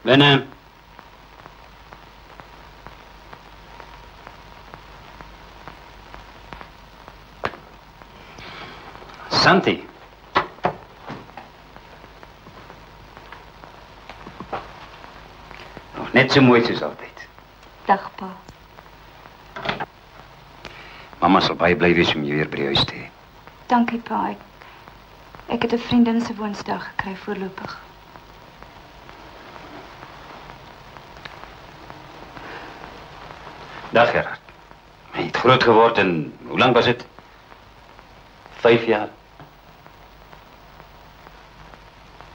Binne. Santi. Nog net so mooi soos altyd. Dag, pa. Mama sal baie bly wees om jou weer by die huis te hê. Dankie, pa. Ek het 'n vriendin se woensdag gekry voorlopig. Dag, Gerard. Jy het groot geword en hoe lank was dit? 5 jaar.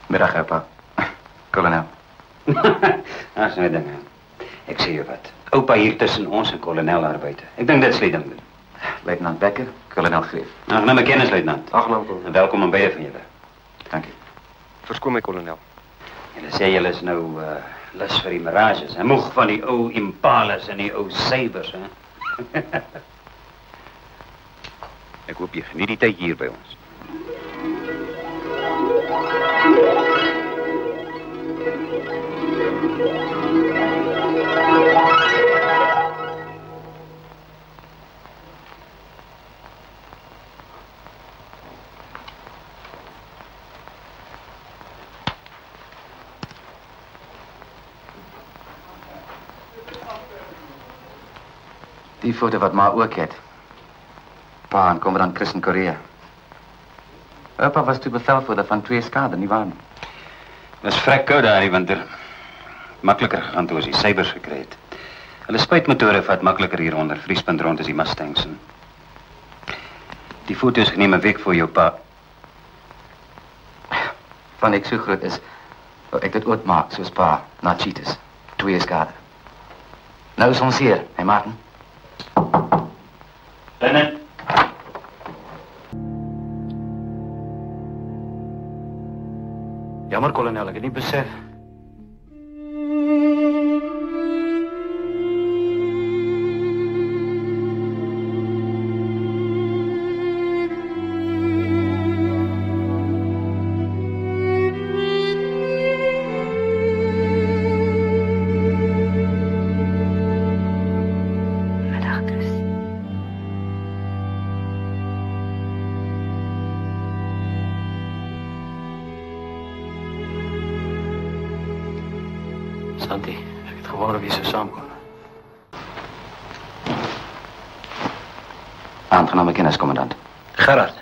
Middag, opa. Kolonel. As my dinge. Ek sê jou wat. Oupa hier tussen ons en kolonel arbeid. Ek dink dit sê ding doen. Luitenant Becker, kolonel Greef. Aangename kennis, luitenant. Aangenaam, kolonel. En welkom aan beide van julle. Dankie. Verskoon my, kolonel. Julle sê julle is nou lus vir die mirages. En moeg van die ou Impalas en die ou Sabers, hè? Ek hoop jy geniet die tyd hier by ons. Die foto wat ma ook het. Pa en commandant Chris in Korea. Opa was toe bevelvoerder van 2 skade, nie waar nie? Was vrek koud daar in die winter. Makliker gegaan toe as die Sabers gekry het. Hulle spuitmotore vat makliker hier onder vriespunt rond as die Mustangs. Die foto's geneem 'n week voor jou pa. Van ek so groot is, wou ek dit ook maak soos pa, na Cheetahs. 2 skade. Nou is ons hier, hey Martin. Binne. Jammer, kolonel, ek het nie besef. Santi, ek het gewonder of jy sou saamkom. Aangename kennis, commandant. Gerard.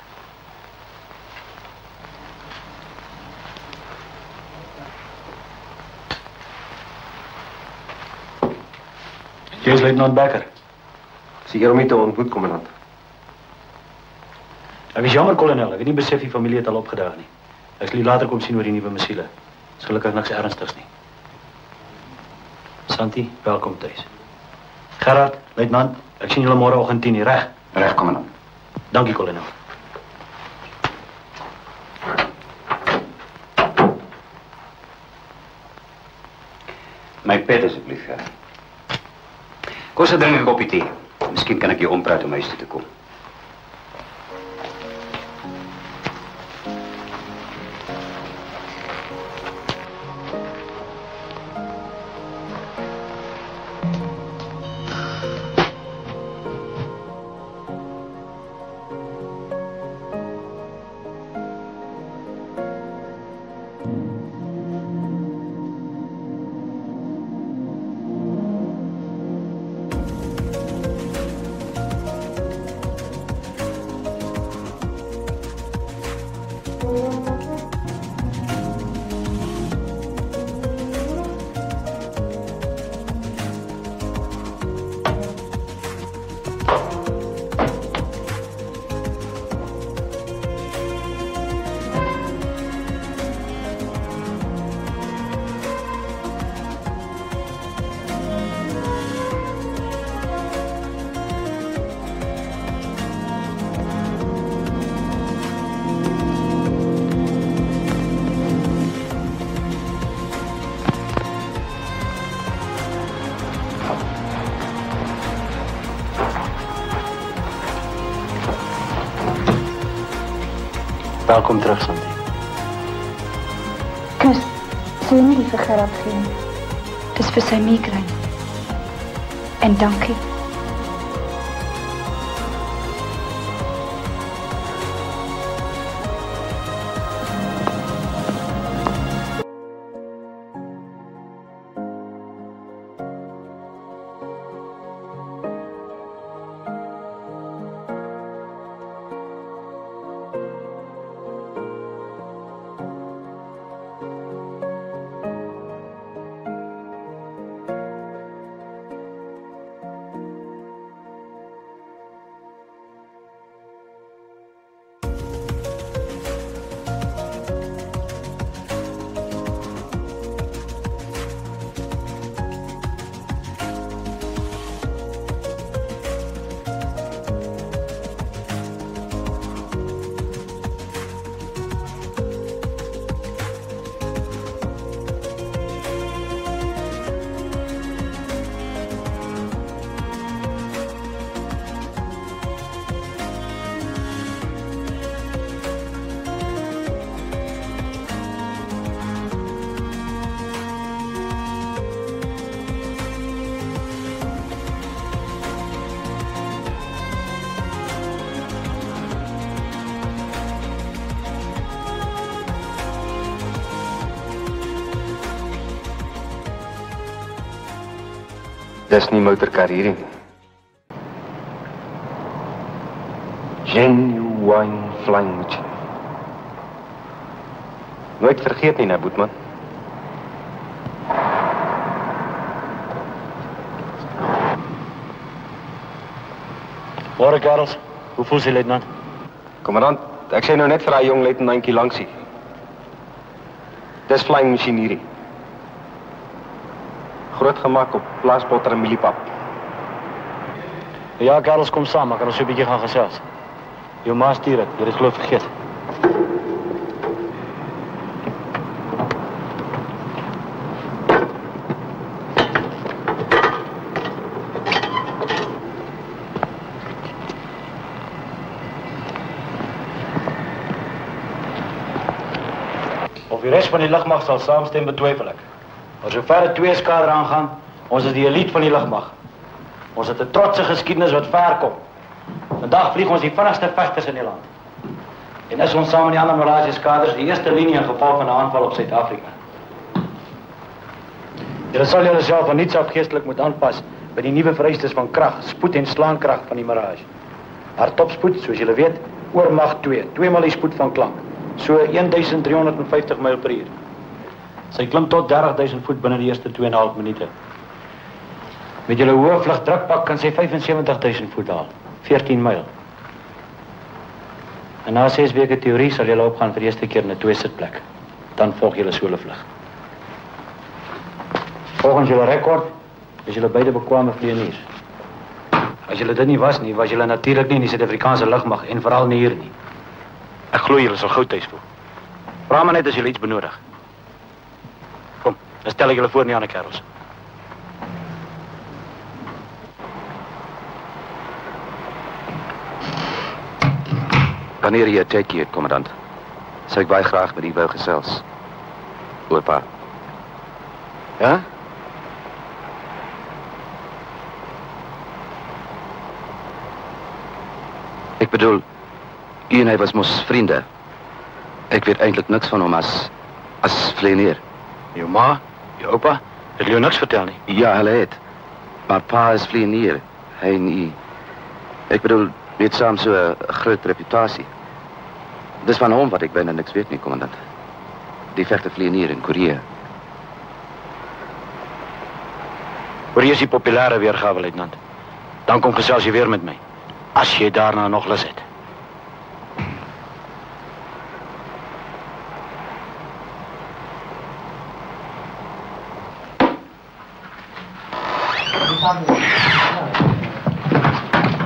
Jy is luitenant Becker. Seker om nie te ontmoet, kommandant. Ek is jammer, kolonel. Ek het nie besef die familie het al opgedaag nie. Ek sal later kom sien oor die nuwe missiele. Dis gelukkig niks ernstigs nie. Santi, welkom thuis. Gerard, luitenant, ek sien julle môreoggend 10:00, reg? Reg, commandant. Dankie, kolonel. My pet asseblief, ja. Kom so drink 'n koppie tee. Miskien kan ek jou ompraat om huis toe te kom. Welkom terug, Santi. Chris, sê nie die vir Gerard gee nie. Dis vir sy migraine. En dankie. Dis nie motorkar hierdie nie. Genuine flying machine. Nooit vergeet nie, Boetman. Môre, Karels. Hoe voel jy, luitenant? Kommandant, ek sê nou net vir daai jong luitenantjie langsie. Dis flying machine hierdie. Groot gemaak op plaasbotter en mieliepap. Ja, Karels, kom saam, maar kan ons so 'n bietjie gaan gesels. Jou ma stuur dit, jy het glo vergeet. Of die res van die lugmag sal saamstem, betwyfel ek. Maar sover die 2 skader aangaan, ons is die elite van die lugmag. Ons het 'n trotse geskiedenis wat ver kom. Vandag vlieg ons die vinnigste vegters in die land. En is ons saam met die ander Mirage skaders die eerste linie in geval van 'n aanval op Suid-Afrika. Julle sal julleself van niets af geestelik moet aanpas by die nuwe vereistes van krag, spoed en slaankrag van die Mirage. Haar topspoed, soos julle weet, oormag 2 maal die spoed van klank, so 1350 myl per uur. Sy klim tot 30.000 voet binne die eerste 2,5 minute. Met julle hoë vlugdrukpak kan sy 75.000 voet haal, 14 myl. En na 6 weke teorie sal julle opgaan vir die eerste keer in 'n 2-sitplek. Dan volg julle solevlug. Volgens julle rekord is julle beide bekwame vlieëniers. As julle dit nie was nie, was julle natuurlik nie in die Suid-Afrikaanse lugmag en veral nie hier nie. Ek glo julle sal gou tuis voel. Vra maar net as julle iets benodig. Kom, dan stel ek julle voor nie aan die kerels. Wanneer jy 'n tjie het, kommandant, sou ek baie graag met u wou gesels. Opa. Ja? Ek bedoel, u en hy was mos vriende. Ek weet eintlik niks van hom as vlieënier. Jou ma, jou opa, het jou niks vertel nie. Ja, hulle het. Maar pa is vlieënier. Hy en u. Ek bedoel, het saam so 'n groot reputasie. Dis van hom wat ek byna niks weet nie, kommandant. Die vegte vlieënier in Korea. Hoor jy is die populêre weergawe, luitenant. Dan kom gesels jy weer met my. As jy daarna nog lus het.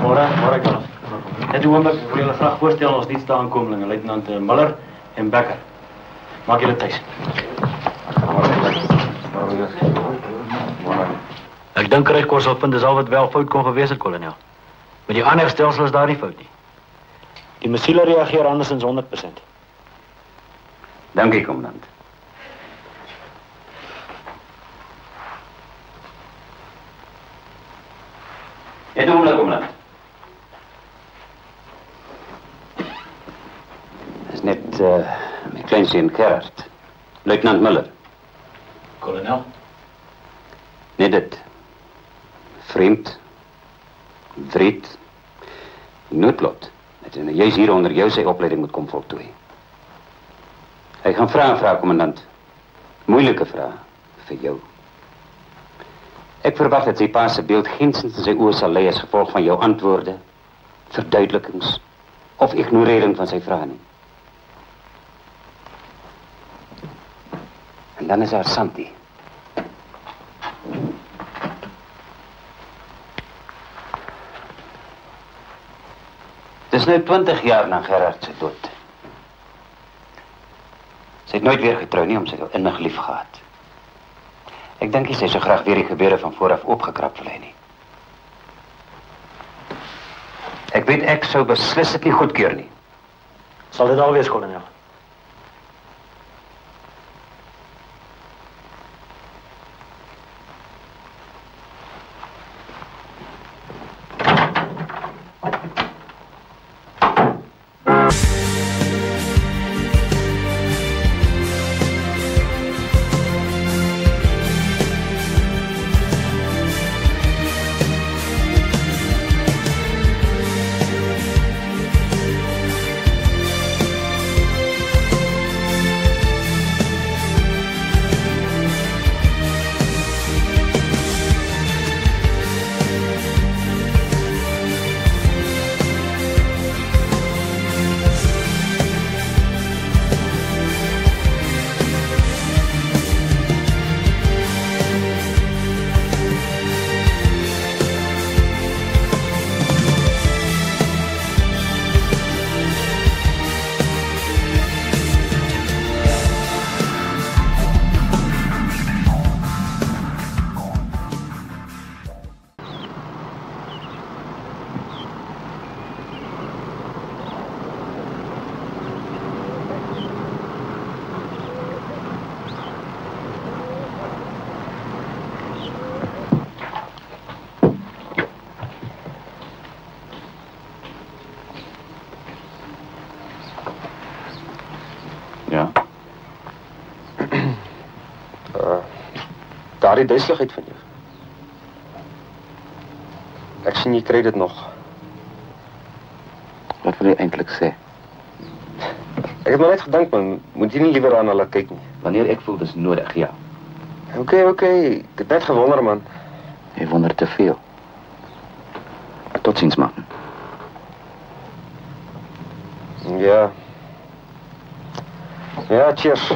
Môre, Karel. Net oomblik wil julle graag voorstel ons dienste aankomelinge, luitenant Miller en Becker. Maak julle tuis. Ek dink regkort sal vind dis al wat wel fout kon gewees het, kolonel. Met die aanhegstelsel is daar nie fout nie. Die missiele reageer andersins 100%. Dankie, kommandant. Net 'n oomblik, kommandant. Dis net my kleinseun Gerard. Luitenant Miller. Kolonel. Net dit. Vriend. Wreed. Noodlot. Dat hy juist hier onder jou sy opleiding moet kom voltooi. Hy gaan vra, kommandant. Moeilike vrae vir jou. Ek verwag dat sy pa se beeld geensins in sy oë sal lê as gevolg van jou antwoorde, verduidelikings of ignorering van sy vrae nie. En dan is daar Santi. Dis nou 20 jaar na Gerard se dood. Sy het nooit weer getrou nie, om sy innig lief gehad. Ek dink sy so graag weer die gebeure van vooraf opgekrap wil hê nie. Ek weet ek sou beslis dit nie goedkeur nie. Sal dit al wees, kolonel? Daardie duiseligheid van jou. Ek sien jy kry dit nog. Wat wil jy eintlik sê? Ek het maar net gedink, man, moet jy nie liewer aan hulle kyk nie. Wanneer ek voel dis nodig, ja. OK, ek het net gewonder, man. Jy wonder te veel. Totsiens, man. Ja. Ja, cheers.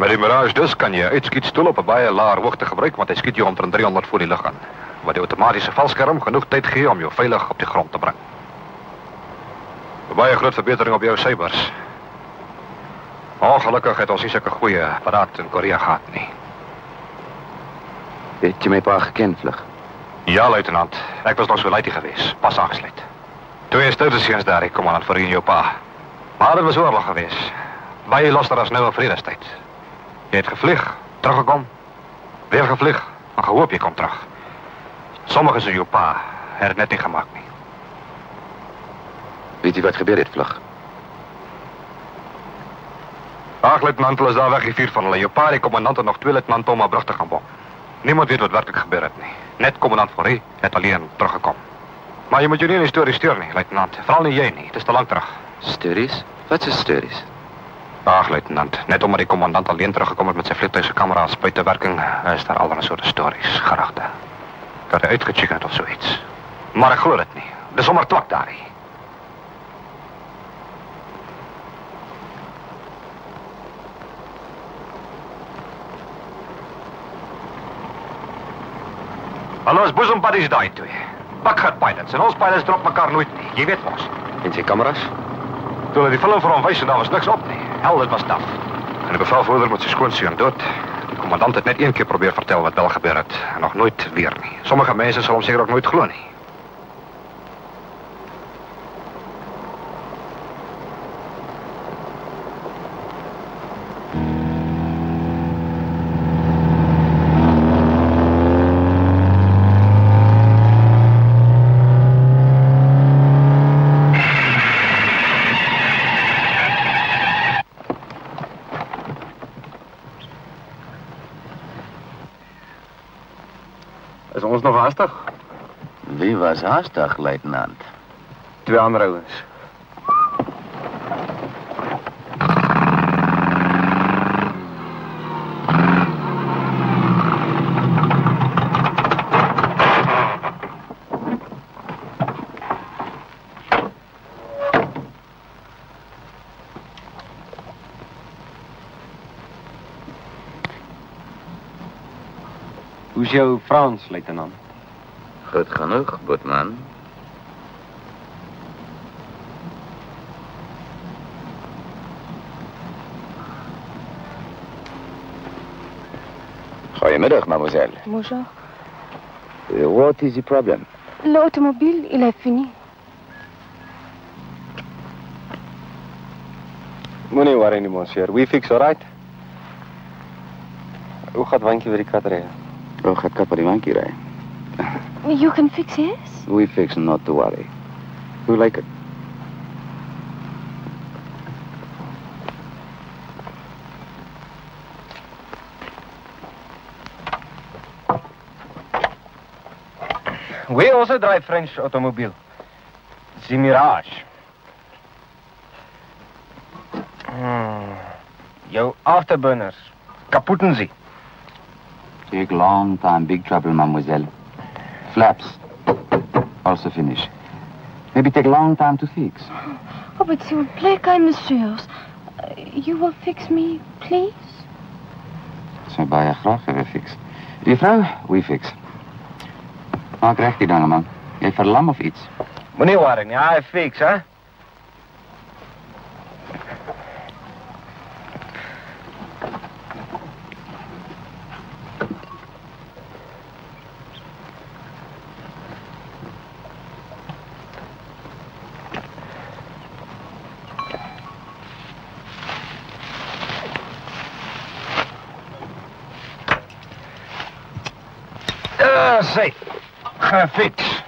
Met die Mirage dus kan jy uitskietstoel op 'n baie laer hoogte gebruik, want hy skiet jou omtrent 300 voor die lug aan, wat die outomatiese valskerm genoeg tyd gee om jou veilig op die grond te bring. 'n Baie groot verbetering op jou cybers. Ongelukkig het ons nie sulke goeie apparaat in Korea gehad nie. Het jy my pa geken, vlug? Ja, luitenant. Ek was nog so luitie geweest, pas aangesluit. 2 studerseuns daar, ek kommandant vir jou pa. Maar dit was oorlog geweest. Baie loster as nou 'n vredestyd. Jy het gevlieg, teruggekom, weer gevlieg, en gehoop jy kom terug. Sommige so jou pa, het het net nie gemaak nie. Weet jy wat gebeur het, vlug? Ag, luitenant, is daar weggevier van hulle. Jou pa, die kommandant en nog 2 luitenante om haar brug te gaan bom. Niemand weet wat werklik gebeur het nie. Net kommandant Forrie het alleen teruggekom. Maar jy moet jou nie in die storie steur nie, luitenant. Veral nie jy nie, het is te lang terug. Stories? Wat is stories? Ag, luitenant, net omdat die kommandant alleen teruggekom het met sy vliegtuig se kamera's buitewerking, is daar allerlei soorte stories, gerugte. Dat hy uitgecheck het of so iets. Maar ek glo dit nie. Dis sommer twak daarin. Hallo, is boesempadies daai twee. Bakgat pilots, en ons pilots drop mekaar nooit nie. Jy weet mos. En sy kameras? Toe hulle die film vir hom wys en daar was niks op nie. Hel, dit was daf. En die bevelvoerder met sy skoonseun dood. Die kommandant het net 1 keer probeer vertel wat wel gebeur het. En nog nooit weer nie. Sommige mense sal hom seker ook nooit glo nie. Is ons nog haastig? Wie was haastig, luitenant? 2 ander ouens. Hoe is jou Frans, luitenant? Goed genoeg, Boetman. Goedemiddag, mademoiselle. Bonjour. What is the problem? L'automobile, il est fini. Moenie worry nie, monsieur. We fix, alright? Hoe gaat Wankie weer die kat rijden? Oh, gaat kat by die wankie ry. You can fix his? We fix, not to worry. Hoe lyk het? We also drive French automobile. The Mirage. Jou afterburners. Kapoeten ze. Take long time, big trouble, mademoiselle. Flaps. Also finish. Maybe take long time to fix. Oh, but s'il vous plaît, kind messieurs. You will fix me, please? Zou baie graag willen fix. Juffrou, we fix. Maak recht die dangen, man. Jy verlam of iets? Moenie worry nie, hy fix, hè? Say, fix.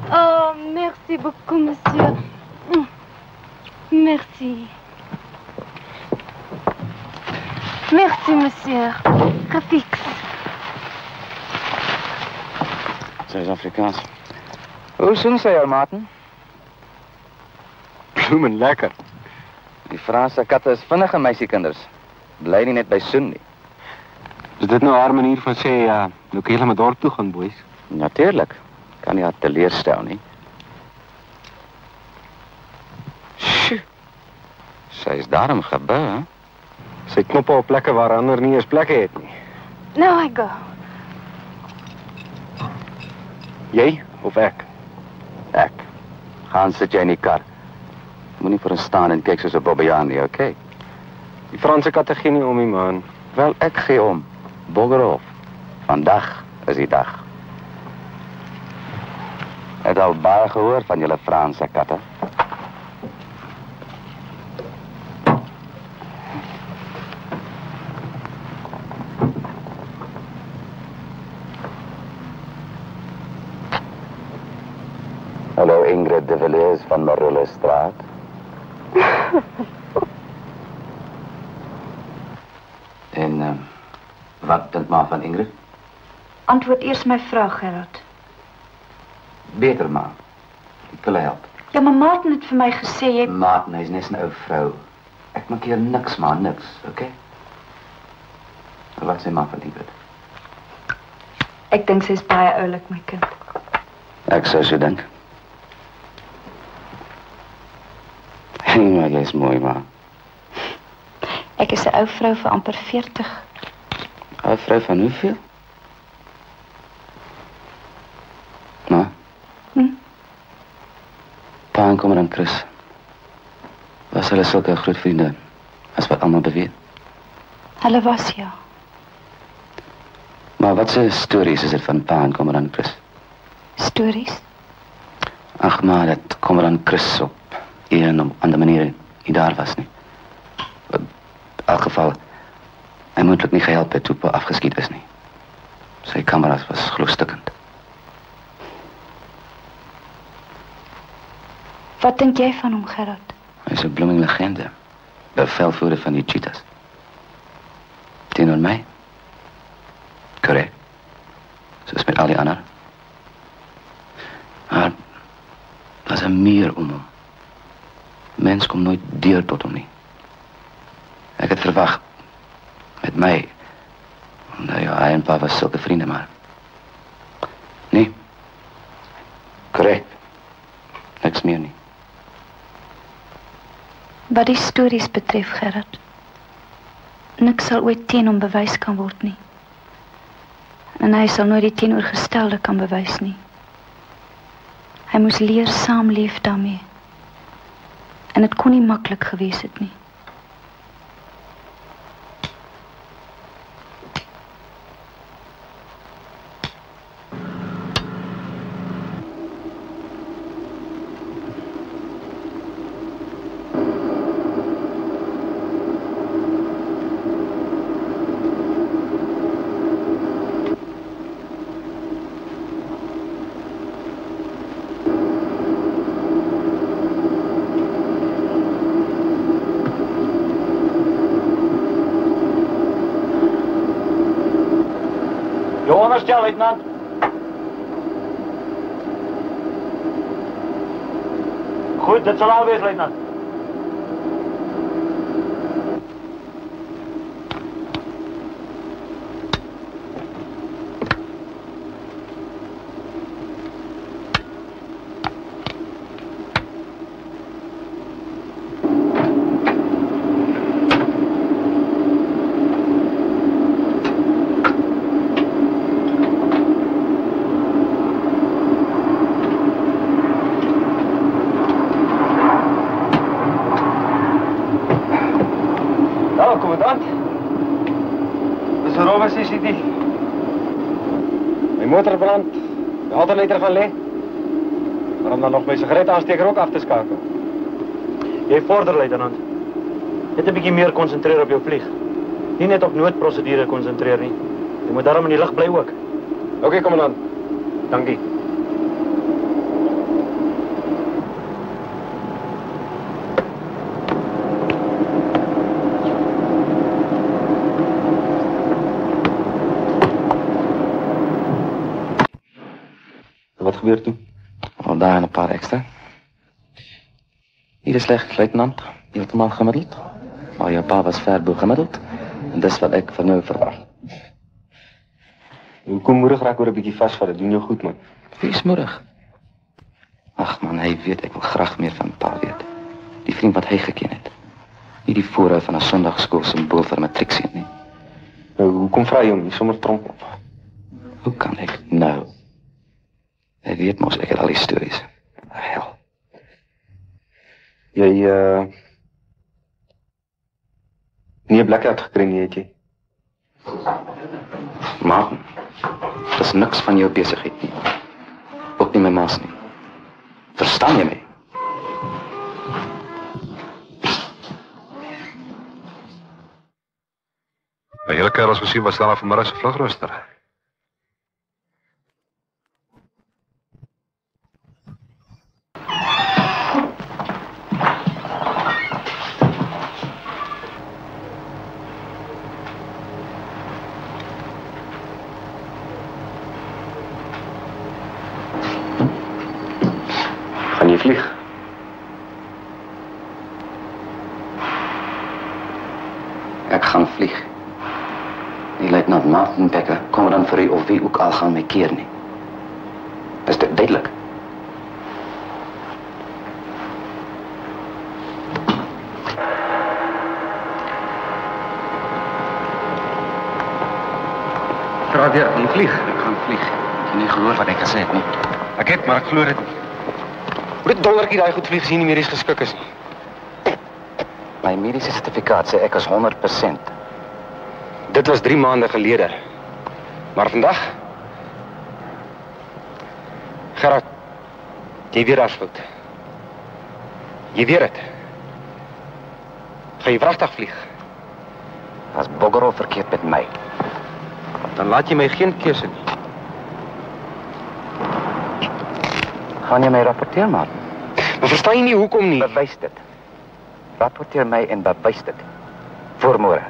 Oh, merci beaucoup, monsieur. Merci. Merci, monsieur. Gefix. Zij is Afrikaans. Hoe zoen zij jou, maten? Bloemen lekker. Die Franse katte is vinnige meisiekinders. Bly nie net by soen nie. Is dit nou haar manier van sê, nou kan julle maar dorp toe gaan, boys? Natuurlijk. Kan nie haar teleurstel nie. Sjoe. Sy is daarom gebou, hè? Sy knoppe op plekke waar ander nie eens plekke het nie. Now I go. Jy of ek? Ek. Gaan sit jy in die kar. Moenie vir ons staan en kyk soos 'n bobbejaan nie, okay? Die Franse katte gee nie om nie, man. Wel, ek gee om. Boggerhof. Vandag is die dag. Het al baie gehoor van julle Franse katte. Hallo Ingrid de Villiers van Marullestraat. En wat dink maar van Ingrid? Antwoord eers my vraag, Gerard. Beter maar. Ek wil help. Ja, maar Martin het vir my gesê jy... Martin, hy's net 'n ou vrou. Ek maak hier niks maar, niks, okay? Wat sê maar van Ingrid? Ek dink sy's baie oulik, my kind. Ek sou so dink. Maar jy is mooi, maar. Ek is 'n ou vrou vir amper 40. Ou vrou van hoeveel? Nou? Pa en Kommandant Chris. Was hulle sulke groot vriende as wat almal beweer? Hulle was, ja. Maar wat se stories is dit van pa en Kommandant Chris? Stories? Ag maar, dat Kommandant Chris op een of ander manier nie daar was nie. In elk geval, hy moontlik nie gehelp het toe pa afgeskiet is nie. Sy kameras was gloedstikkend. Wat dink jy van hom, Gerard? Hy is 'n bloeming legende. Bevelvoerder van die cheetahs. Teenoor my? Korrek. Soos met al die ander. Maar daar's 'n muur om hom. Mens kom nooit deur tot hom nie. Ek het verwag met my, omdat ja, hy en pa was sulke vriende, maar nee, korrek, niks meer nie. Wat die stories betref, Gerard, niks sal ooit teen hom bewys kan word nie. En hy sal nooit die teenoorgestelde kan bewys nie. Hy moes leer saamleef daarmee. En dit kon nie maklik gewees het nie. Stel, luitenant. Goed, dit sal al wees, luitenant. My motor brand, die alternator gaan lê. Maar om dan nog my sigaretaansteker ook af te skakel. Jy vorder, luitenant. Net 'n bietjie meer konsentreer op jou vlieg. Nie net op noodprosedure konsentreer nie. Jy moet daarom in die lug bly ook. OK, kommandant. Dankie. Wat gebeur toe? Al daar 'n paar ekstra. Hier is sleg, luitenant. Heeltemal gemiddeld. Maar jou pa was ver bo gemiddeld. En dis wat ek van jou verwag. Hoekom moedig raak oor 'n bietjie vasvat? Dit doen jou goed, man. Wie is moedig? Ag man, hy weet ek wil graag meer van pa weet. Die vriend wat hy geken het. Nie die voorhou van 'n Sondagskool simbool vir 'n matriekseun nie. Nou, hoekom vra jy hom nie sommer tromp op? Hoe kan ek nou? Hy weet mos ek het al die stories. Hel. Jy nie 'n blackout gekry nie, het jy? Maar dis niks van jou besigheid nie. Ook nie my maas nie. Verstaan jy my? By julle kerels gesien wat staan daar vanmiddag se vlugrooster. Gaan jy vlieg? Ek gaan vlieg. Die luitenant Martin kom dan vir u of wie ook al gaan my keer nie. Is dit duidelik? Praat jy vlieg? Ek gaan vlieg. Ek het nie gehoor wat ek gesê het nie. Ek het, maar ek glo dit nie. Hoe dit dollartjie daai goed vlieg as jy nie medies geskik is nie. My mediese sertifikaat sê ek is 100%. Dit was 3 maande gelede. Maar vandag? Gerard, jy weer afsluit. Jy weet dit. Gaan jy wragtig vlieg? As Bogoro verkeerd met my. Dan laat jy my geen keuse nie. Gaan jy my rapporteer, man? Maar verstaan jy nie hoekom nie? Bewys dit. Rapporteer my en bewys dit. Voor môre.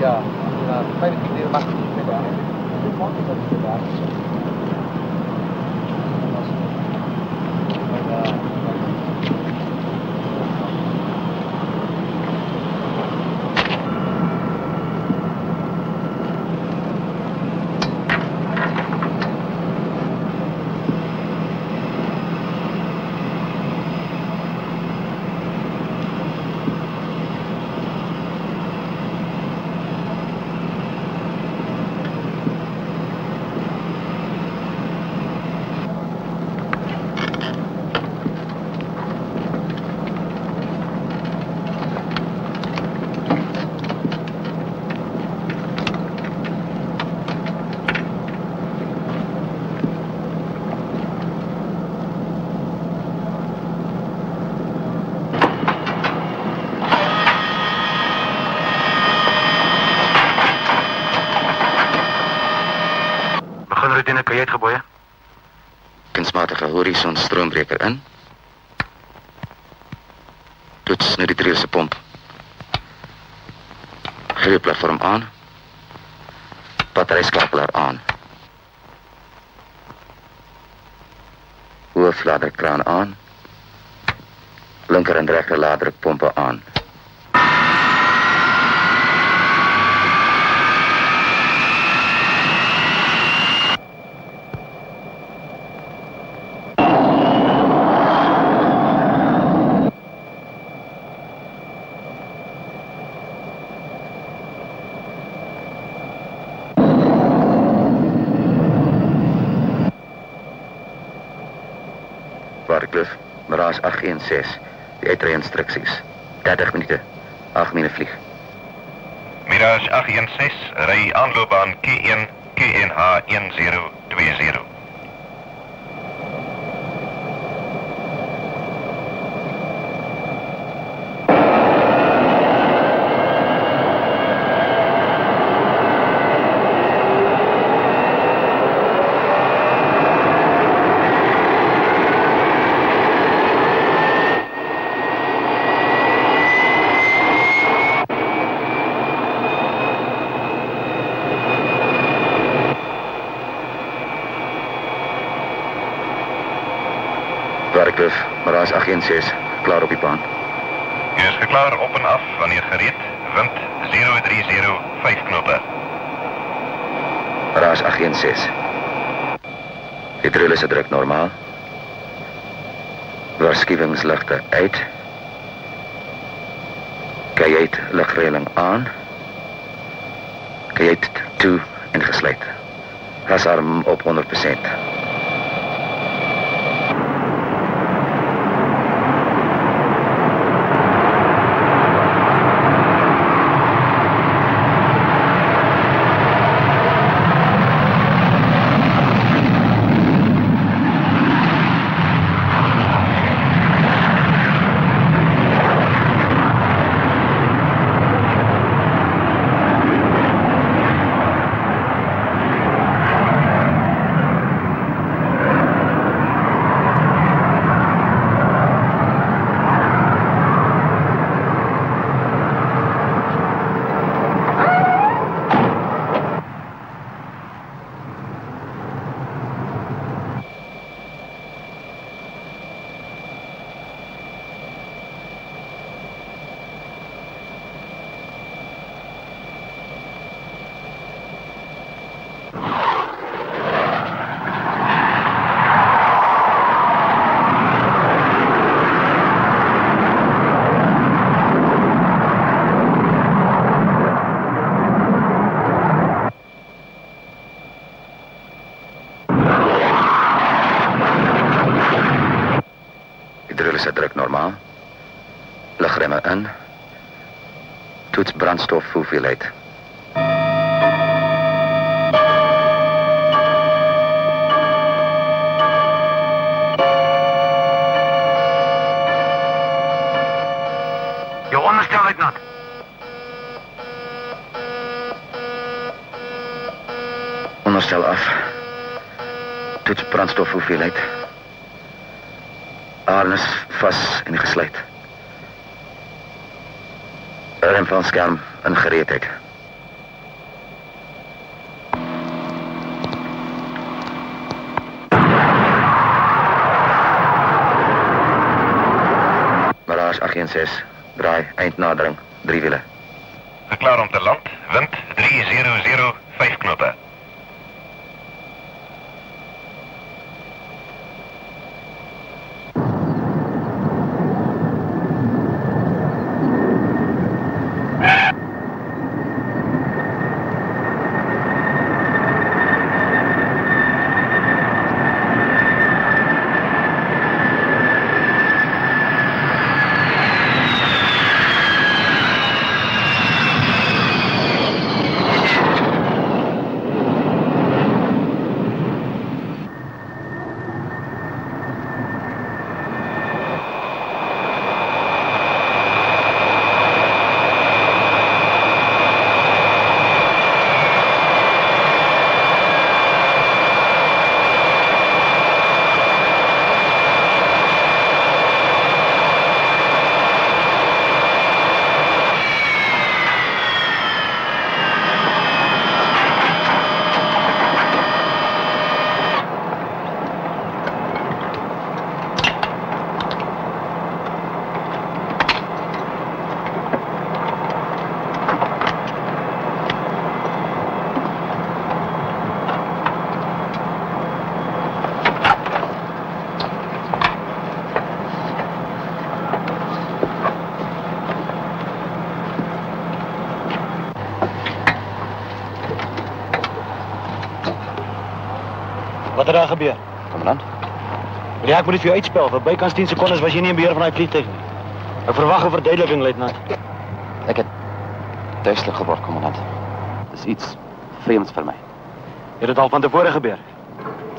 Ja, 25 uur mag niet meer daar. Dit mag niet meer daar. Kunstmatige horizon stroombreker in. Toets naar die drielse pomp. Greeplatform aan. Batterijskakelaar aan. Hoofdladderkraan aan. Linker en rechter laderdrukpompen aan. Warkloof, Mirage 816. Die uitrijinstructies. 30 minuten. 8 minuten vlieg. Mirage 816, rij aanloopbaan K1, KNH 1020. Warkloof, Mirage 816, klaar op die baan. U is geklaar op en af wanneer gereed. Wind 030, 5 knopen. Mirage 816. Die drill is druk normaal. Waarschuwingsligte uit. Kajuit luchtreiling aan. Kajuit toe en gesluit. Gasarm op 100%. Druk normaal. Luchtremmen in. Toets brandstof hoeveelheid. Je onderstel, luitenant. Onderstel af. Toets brandstof hoeveelheid. Harnas vast en gesluit. Remvalscherm in gereedheid. 316, draai, eindnadering, 3 wiele. Geklaar om te land, wind 3005 knope. Wat er daar gebeur? Commandant? Ja, ek moet dit vir jou uitspel. Vir bykans 10 sekondes was jy nie in beheer van daai vliegtuig nie. Ek verwag 'n verduideliking, luitenant. Ek het duiselig geword, commandant. Dis iets vreemds vir my. Het dit al van tevore gebeur?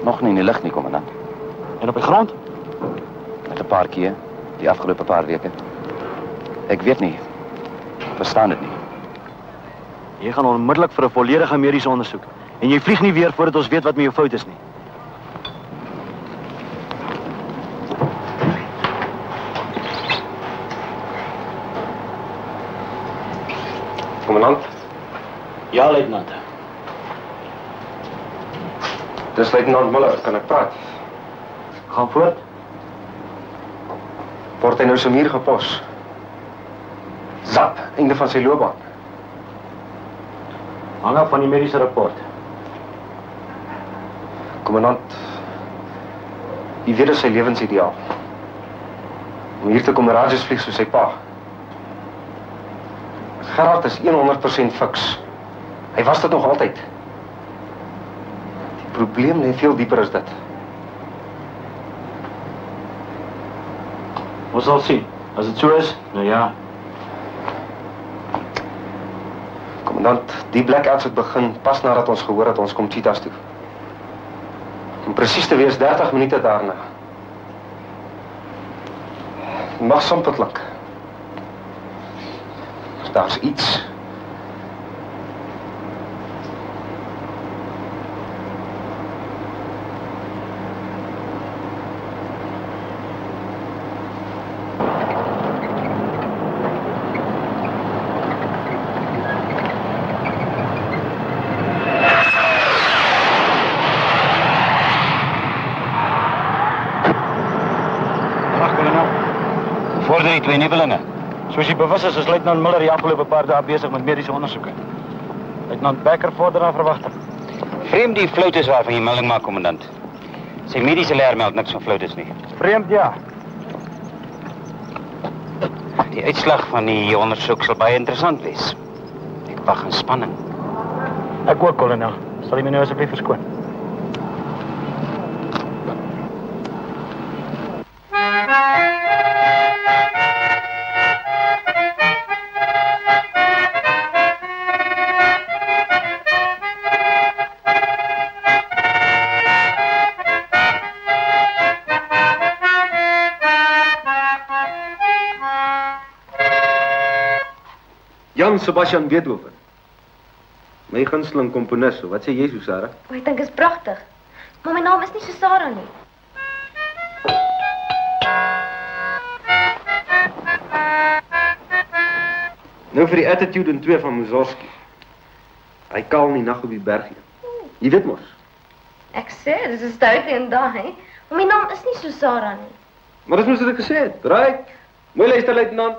Nog nie in die lug nie, commandant. En op die grond? Met 'n paar keer, die afgelope paar weke. Ek weet nie. Verstaan dit nie. Jy gaan onmiddellik vir 'n volledige mediese ondersoek. En jy vlieg nie weer voordat ons weet wat met jou fout is nie. Commandant, Ja, luitenant. dis luitenant Muller, kan ek praat? Gaan voort. Word hy nou so muur gepos? Zap, einde van sy loopbaan. Hang af van die mediese rapport. Commandant, jy weet dis sy lewensideaal. Om hier te kom Rajas vlieg soos sy pa. Gerard is 100% fiks. Hy was dit nog altyd. Die probleem lê veel dieper as dit. Ons sal sien. As dit so is, nou ja. Commandant, die blackouts het begin pas nadat ons gehoor het ons kom Cheetahs toe. Om presies te wees 30 minute daarna. Mag sompetlik. Daar's iets. Vorder die twee niebelinge. Soos jy bewus is luitenant Muller die afgelope paar dae besig met mediese ondersoeke. Luitenant Becker vorder na verwagting. Vreemd die fluites waarvan jy melding maak, kommandant. Sy mediese leer meld niks van fluites nie. Vreemd, ja. Die uitslag van die ondersoek sal baie interessant wees. Ek wag in spanning. Ek ook, kolonel. Sal jy my nou asseblief verskoon? Jan Sebastian Beethoven. My gunsteling komponis, wat sê jy, Susara? Ek dink is pragtig. Maar my naam is nie Susara nie. Nou vir die attitude in 2 van Mussorgsky. Hy kaal in die nag op die bergie. Jy weet mos. Ek sê, dis 'n stout en daai. Maar my naam is nie Susara nie. Maar dis mos wat ek gesê het. Right? Mooi luister, luitenant.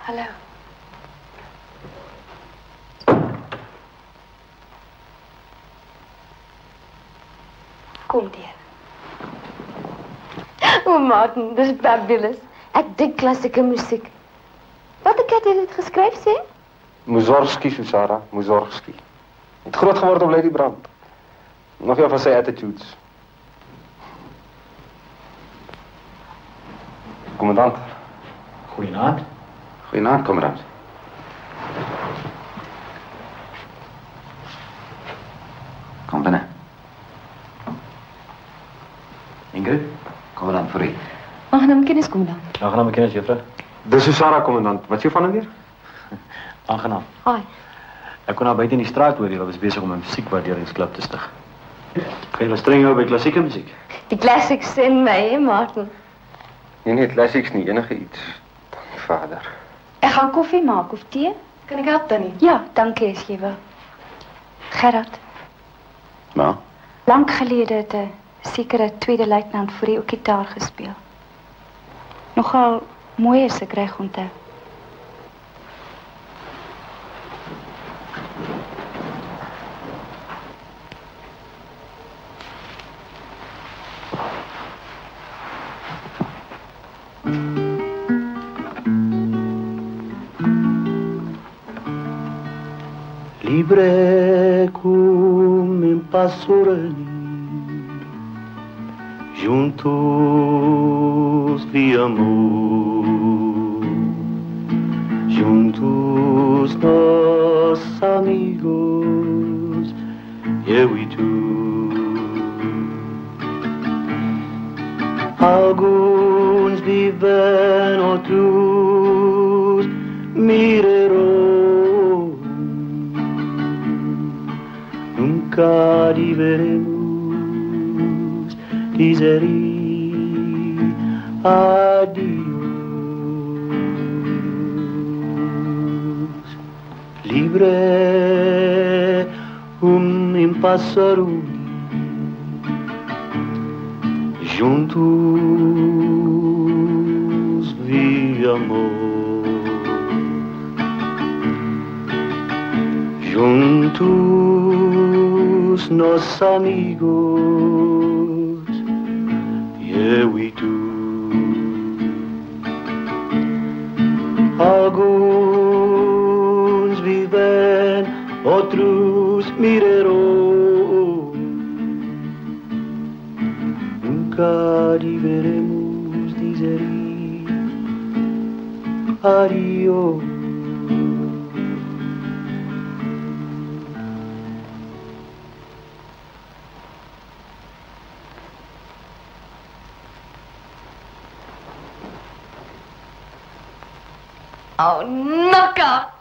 Hallo. Kom deur. Oh, Martin, dis fabulous. Ek dik klassieke musiek. Wat ek het dit geskryf sê? Mussorgsky, Susara, Mussorgsky. Het groot geword op Lady Brand. Nog jou van sy attitudes. Commandant. Goeienaand. Goeienaand, kamerad. Kom binnen. Ingrid? Kamerad voor u. Aangename kennis, kommandant. Aangename kennis, juffrou. Dis Susara, commandant. Wat is jou van hem weer? Aangenaam. Hi. Ek kon nou buite in die straat hoor, hulle was besig om 'n musiekwaarderingsklub te stig. Gaan julle streng hou by klassieke musiek? Die classics in my, hè, Martin. Nee, classics nie, enige iets. Dank vader. Ek gaan koffie maak of tee? Kan ek help dan nie? Ja, dankie as jy wil. Gerard, Nou? lank gelede het 'n sekere tweede luitenant vir die ook gitaar gespeel. Nogal mooi as ek reg onthou. Libre come in pastorali, juntos viamos, juntos nós amigos, eu e tu. Alguns vivem, outros mirarão. Nunca deveremos dizer adiós. Libre um pássaro, juntos viamos. Juntos nós amigos, eu e tu. Alguns vivem, outros mirarão. Nunca deveremos dizer adiós. Oh, knockout!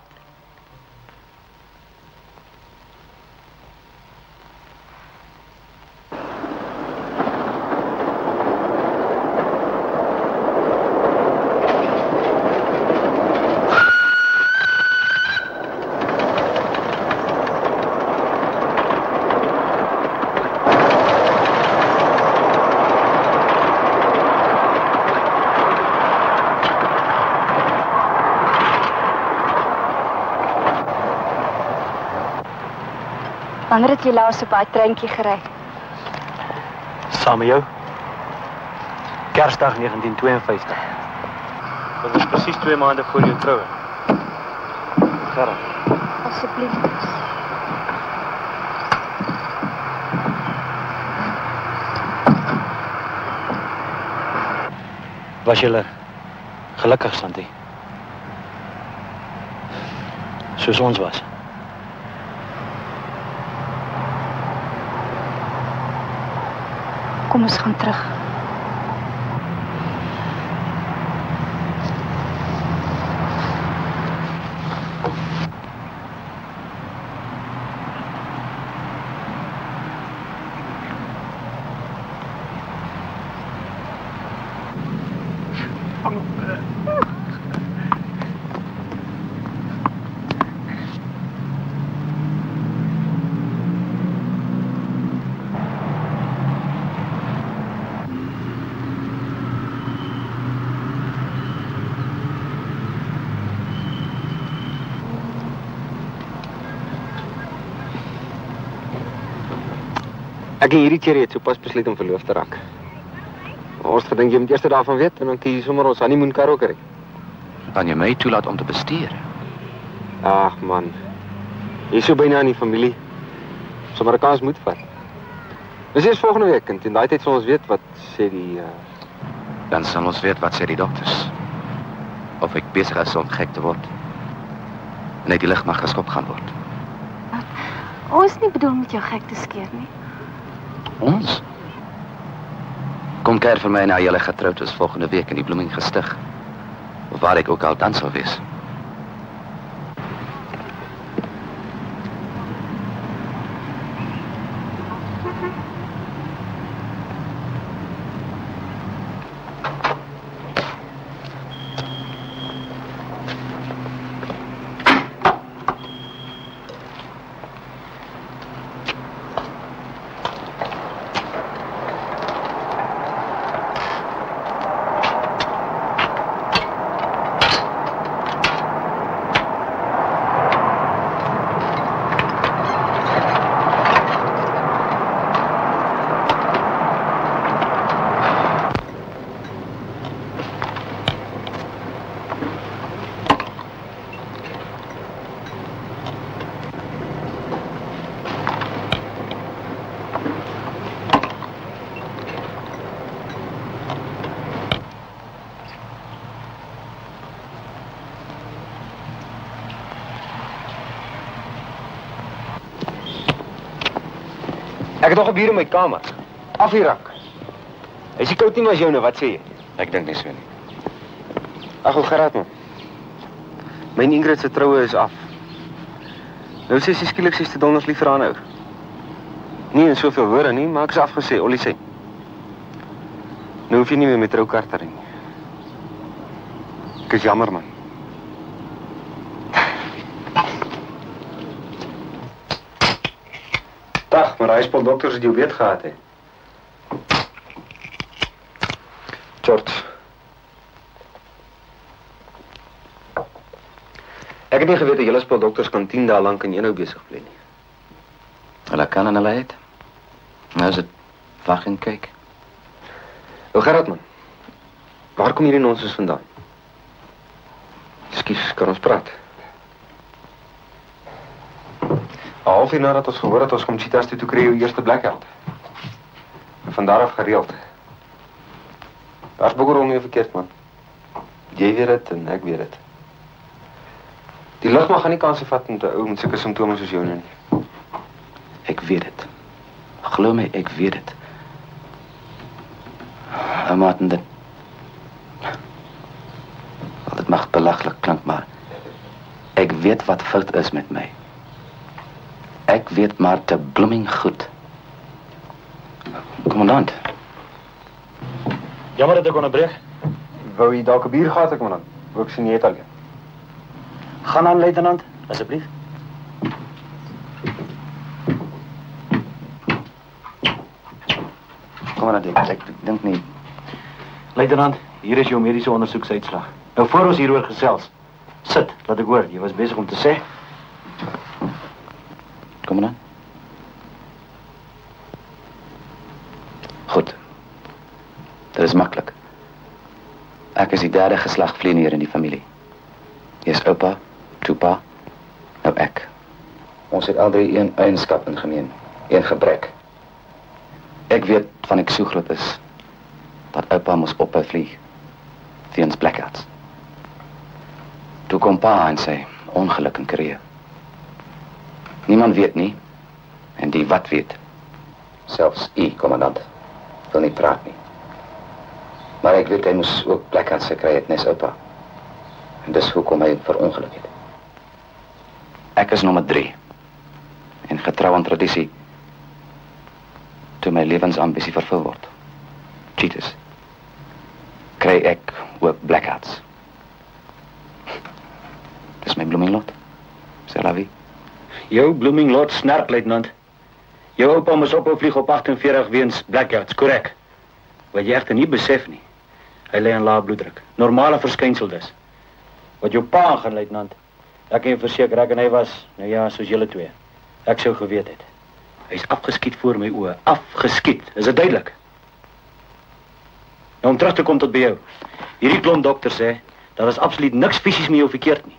Wanneer het jy laas op daai treintjie gery? Saam met jou? Kersdag 1952. Dit was presies 2 maande voor jou troue. Gerard. Asseblief. Was julle gelukkig, Santi? Soos ons was. Kom ons gaan terug. Ek en hierdie keer het sopas besluit om verloof te raak. Ons gedink jy moet eers daarvan weet en dan kies jy sommer ons honeymoon kar ook ry. Kan jy my toelaat om te bestuur? Ag man. Jy is so byna in die familie. Sommer 'n kans moet vat. Dis eers volgende week en teen daai tyd sal ons weet wat sê die Dan sal ons weet wat sê die dokters. Of ek besig is om gek te word. En uit die lig mag geskop gaan word. Ons nie bedoel met jou gek te skeer nie. Ons? Kom keer vir my na julle getroud is volgende week in die Bloeming gestig. Of waar ek ook al dan sal wees. Ek het nog 'n bier in my kamer. Af die rak. Is die koud nie maar joune, wat sê jy? Ek dink nie so nie. Ag, hoe Gerard man. My en Ingrid se troue is af. Nou sê sy skielik sy is te donders lief vir haar nou. Nie in soveel woorde nie, maar ek is afgesê, Ollie sê. Nou hoef jy nie meer met troukaart te ry nie. Ek is jammer man. Dag, maar hy dokters het jou weet gehad, hè? George. Ek het nie geweet dat julle dokters kan 10 dae lank in eenhou besig bly nie. Hulle kan en hulle het. Nou is dit wag en kyk. O, Gerard man. Waar kom hierdie nonsens vandaan? Ekskuus, kan ons praat? 'n halfuur nadat ons gehoor het ons kom Cheetahs toe kry jou eerste blackout. En van daar af gereeld. Daar's boekerom nie verkeerd man. Jy weet dit en ek weet dit. Die lugmag gaan nie kanse vat met 'n ou met sulke simptome soos jou nie. Ek weet dit. Glo my, ek weet dit. Maar dit dit mag belaglik klink, maar ek weet wat fout is met my. Ek weet maar te bloeming goed. Kommandant. Jammer dat ek onderbreek. Wou jy dalk 'n bier gehad ek man? Ook sien jy het al. Gaan aan, luitenant, asseblief. Kommandant, ek dink nie. Luitenant, hier is jou mediese ondersoeksuitslag. Nou voor ons hieroor gesels. Sit, laat ek hoor, jy was besig om te sê. Kommandant. Goed. Dit is maklik. Ek is die derde geslag vleenier in die familie. Jy is oupa, toepa, nou ek. Ons het al drie een eienskap in gemeen, een gebrek. Ek weet van ek so groot is, dat oupa moes ophou vlieg, teens blackouts. Toe kom pa en sy ongeluk in Korea. Niemand weet nie, en die wat weet. Selfs u, kommandant, wil nie praat nie. Maar ek weet hy moes ook blackouts gekry het, nes oupa. En dis hoekom hy verongeluk het. Ek is nommer 3. En getrou aan tradisie, toe my lewensambisie vervul word. Cheetahs. Kry ek ook blackouts. Dis my bloeming lot. C'est la vie. Jou bloeming lot snerp, luitenant. Jou oupa moes ophou vlieg op 48 weens blackouts, korrek. Wat jy egter nie besef nie. Hy lê aan lae bloeddruk. Normale verskynsel dus. Wat jou pa aangaan, luitenant. Ek kan jou verseker, ek en hy was, nou ja, soos julle twee. Ek sou geweet het. Hy is afgeskiet voor my oë. Afgeskiet. Is dit duidelik? Nou om terug te kom tot by jou. Hierdie klomp dokters sê, daar is absoluut niks fisies met jou verkeerd nie.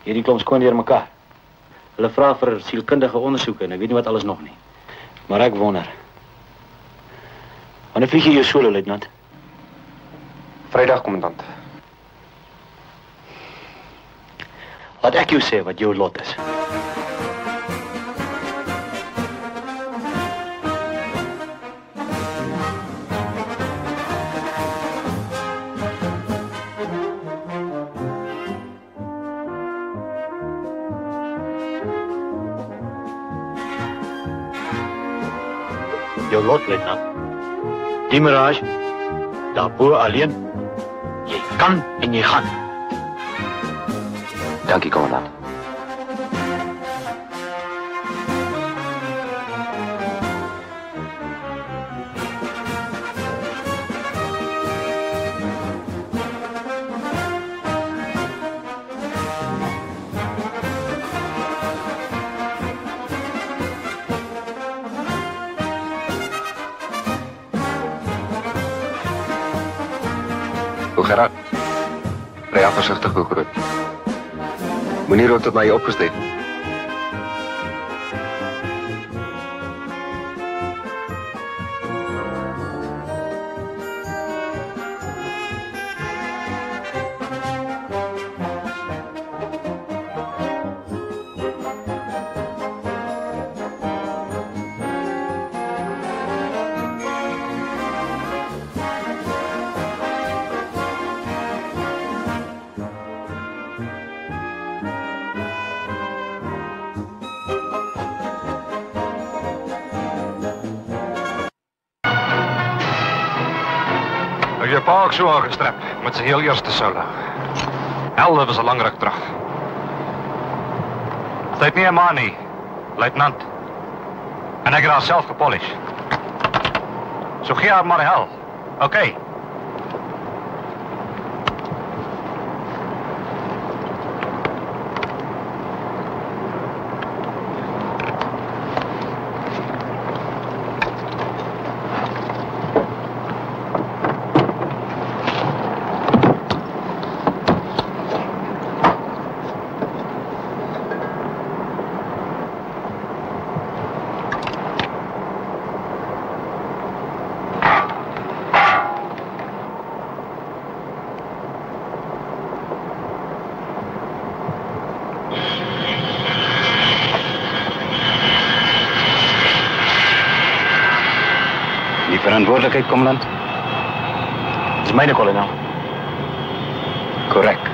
Hierdie klomp skoon deur mekaar. Hulle vra vir sielkundige ondersoeke en ek weet nie wat alles nog nie. Maar ek wonder. Wanneer vlieg jy jou solo, luitenant? Vrydag, kommandant. Laat ek jou sê wat jou lot is. Jou lot, luitenant. Die Mirage, daarbo alleen. Jy kan en jy gaan. Dankie, kommandant. Hoe Gerard? Rij af voorzichtig, hoe groot. Moenie rook tot na jy opgesteek. Ek het jou pa ook so aangestrap met sy heel eerste solo. Elde was 'n lang ruk terug. Sy het nie 'n man nie, luitenant. En ek het haar self gepolish. So gee haar maar hel. Okay. Verantwoordelijkheid, commandant. Het is mijn kolonel. Correct.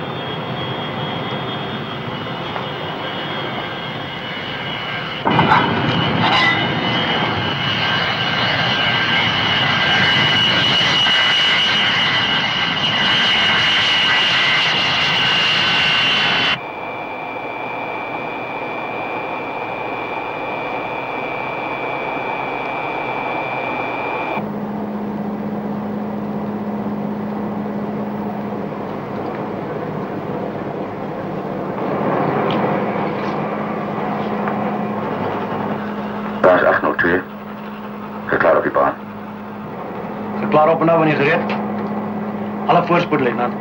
Baas 802. Klaar op je baan. Klaar op en nou wanneer gereed? Alle voorspoed, luitenant.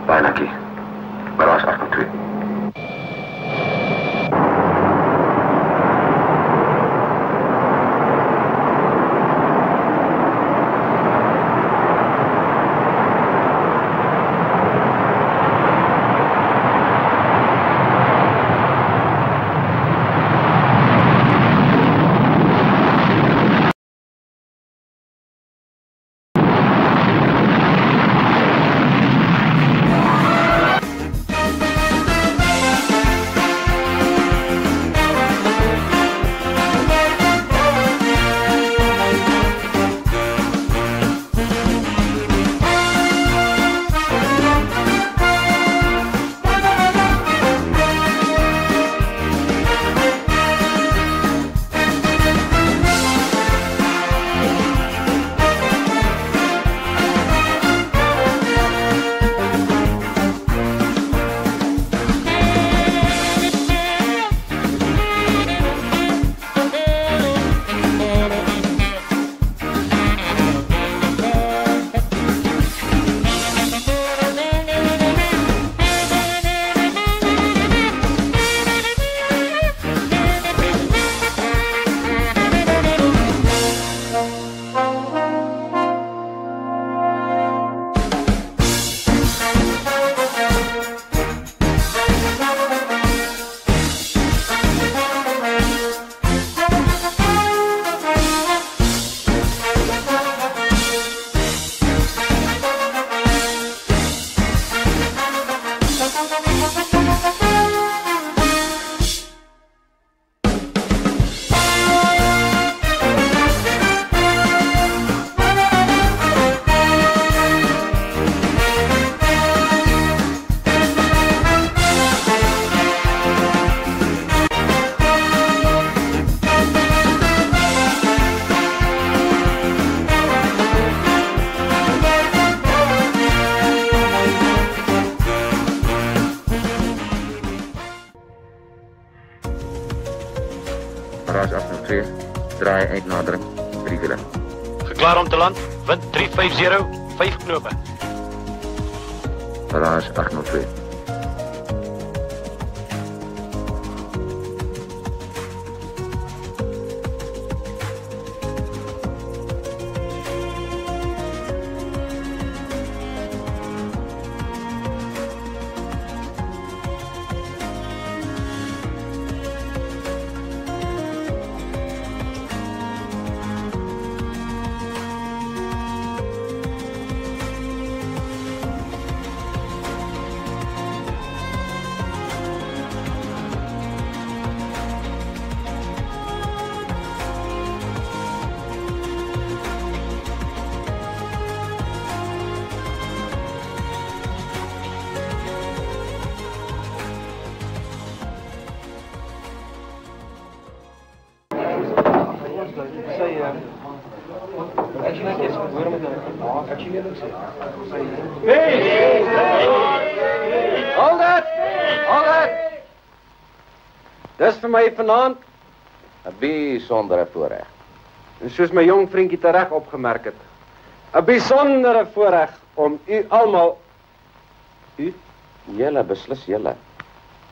Baie dankie. Baas 802. 3 wiele. Geklaar om te land. Wind 350, 5 knope. Garage 802. Dis vir my vanaand, 'n bijzondere voorreg. en soos my jong vriendjie tereg opgemerk het, 'n besondere voorreg om u almal, Julle, beslis julle.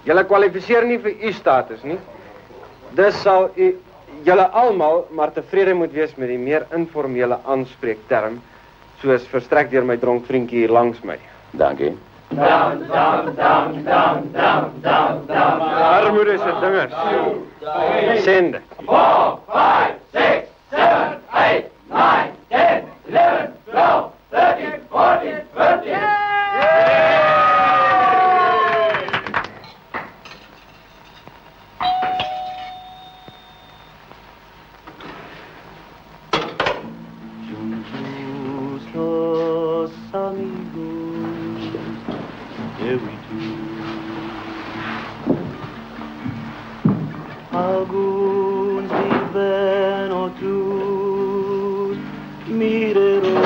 julle kwalifiseer nie vir u status nie. Dis sal u julle almal maar tevrede moet wees met die meer informele aanspreekterm, soos verstrek deur my dronk vriendjie hier langs my. Dankie. Armoede is 'n dingers. Send dit. 4, 5, 6, 7, 8, 9, 10, 11, 12, 13, 14, 15. Los amigos, here we do. Alguns viven, outros mirarão.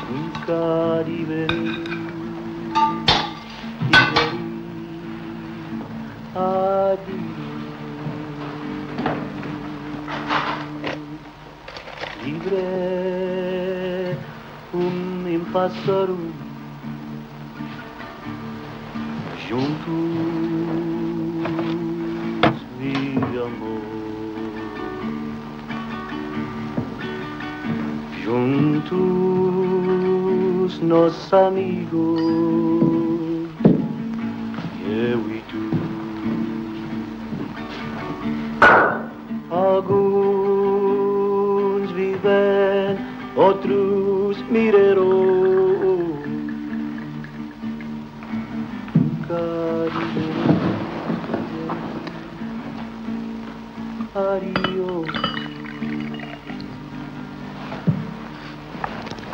Nunca viverei, libre um pássaro juntos vive amor, juntos nós amigos, eu e tu. Alguns vivem, outros mirarão. Adiós.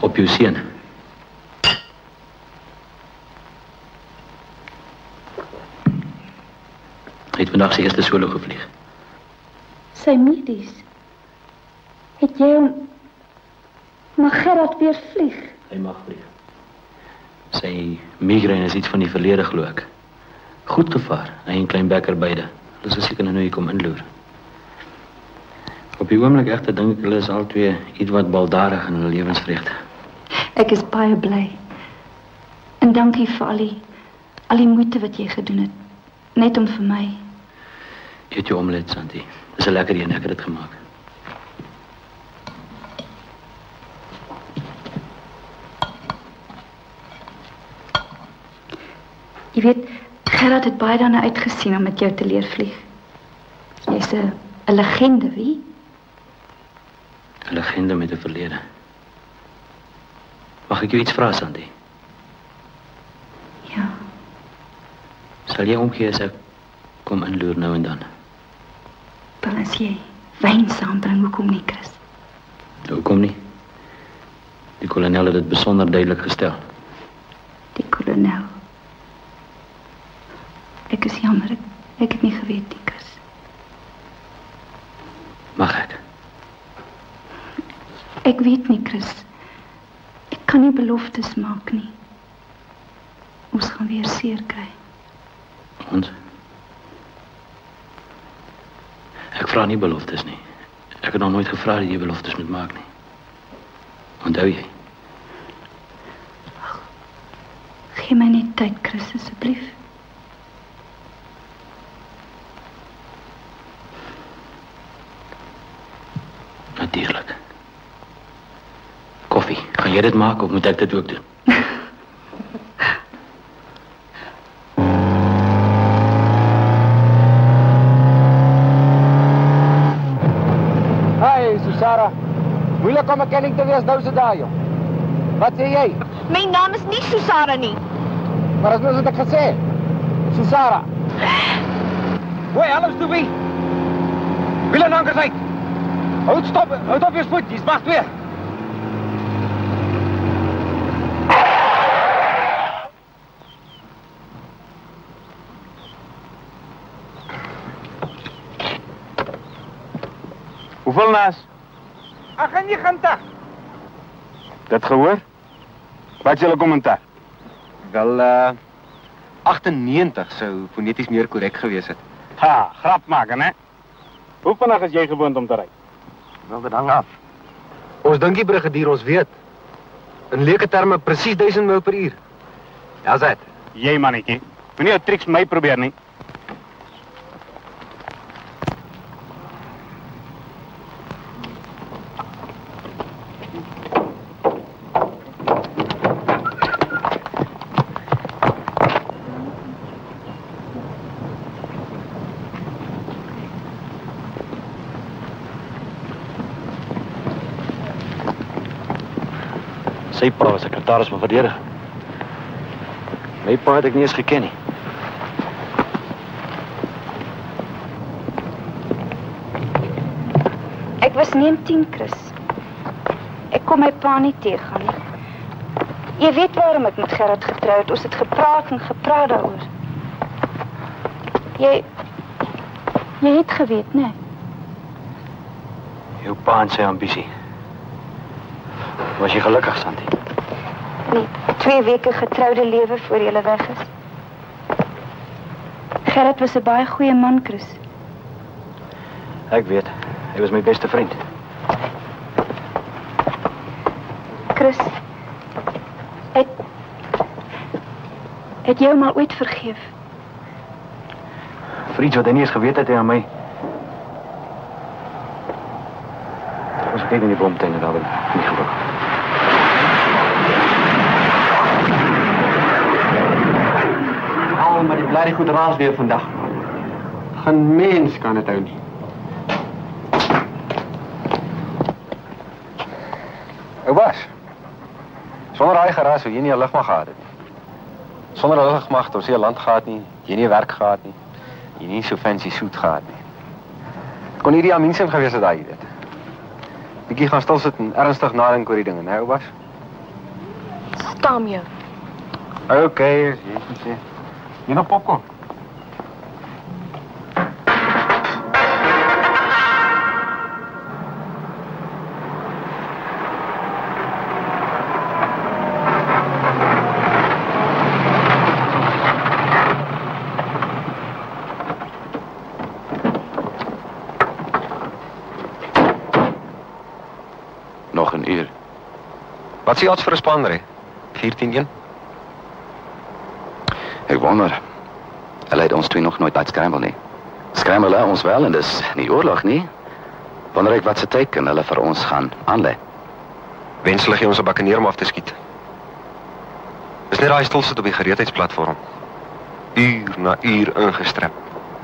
Op uw seun. Hy het vandag sy eerste solo gevlieg. Sy medies. Het jy hom... Mag Gerard weer vlieg? Hy mag vlieg. Sy migraine is iets van die verlede, glo ek. Goed gevaar, hy en klein Bekker beide. Hulle is seker nou hier kom inloer. Op die oomblik egter dink ek hulle is al twee iets wat baldadig in hulle lewensvreugde. Ek is baie bly. En dankie vir al die moeite wat jy gedoen het. Net om vir my. Eet jou omelet, Santi. Dis 'n lekker een, ek het dit gemaak. Jy weet, Gerard het baie daarna uitgesien om met jou te leer vlieg. Jy's 'n legende, wie? 'n Legende met 'n verlede. Mag ek jou iets vra, Santi? Ja. Sal jy omgee as ek kom inloer nou en dan? Dan as jy wyn saambring, hoekom nie, Chris? Hoekom nie? Die kolonel het dit besonder duidelik gestel. Die kolonel. Ek is jammer, ek het nie geweet nie, Chris. Mag ek? Ek weet nie, Chris. Ek kan nie beloftes maak nie. Ons gaan weer seer kry. Ons? Ek vra nie beloftes nie. Ek het nog nooit gevra dat jy beloftes moet maak nie. Onthou jy? Gee my net tyd, Chris, asseblief. Natuurlijk. Koffie, gaan jy dit maak of moet ek dit ook doen? Hey, Susara. Moeilik om 'n kenning te wees nou se daai, joh. Wat sê jy? My naam is nie Susara nie. Maar as mens het ek gesê. Susara. Hoi, hallo Stoepie. Wiele ankers uit. Houd stop, houd op jou spoed, dis mag 2. Hoeveel naas? 98. Dit gehoor? Wat is julle kommentaar? Wel, 98 sou foneties meer korrek gewees het. Ha, grap maken, hè? Hoe vinnig is jy gewoond om te ry? Wel, dit hang af. Ons dink die brigadier ons weet. In leuke terme presies 1000 mil per uur. Ja, Zet. Jy mannetjie. Moenie jou triks met my probeer nie. Sy pa was sekretaris van verdediging. My pa het ek nie eens geken nie. Ek was 19, Chris. Ek kon my pa nie teëgaan nie. Jy weet waarom ek met Gerard getrou het. Ons het gepraat en gepraat daaroor. Jy het geweet, né? Jou pa en sy ambisie. Was jy gelukkig, Santi? Nee, 2 weke getroude lewe voor jy weg is. Gerard was 'n baie goeie man, Chris. Ek weet, hy was my beste vriend. Chris, het jy hom al ooit vergeef? Vir iets wat hy nie eens geweet het aan my. Ons kyk in die boomtuin en daar nie gelukkig. Maar die bly goed raas weer vandag. Geen mens kan dit hou nie. Ou Bas. Sonder daai geraas sou jy nie 'n lugmag gehad het nie. Sonder 'n lugmag het ons nie 'n land gehad nie, jy nie werk gehad nie. Jy nie so fancy suit gehad nie. Kon hierdie Aminsin gewees het daai dit. Bietjie gaan stil sit en ernstig nadink oor die dinge, né, ou Bas? Stam jou. Okay, as jy sê. Jy nog popcorn? Nog 'n uur. Wat is die odds vir 'n spanner? 14-1? Ek wonder. Hulle het ons twee nog nooit uitskrambel nie. Skrambel hulle ons wel en dis nie oorlog nie. Wonder ek wat se teken hulle vir ons gaan aanlê. Wenselig jy ons 'n bakkeneer om af te skiet. Dis net daai stil sit op die gereedheidsplatform. Uur na uur ingestrep.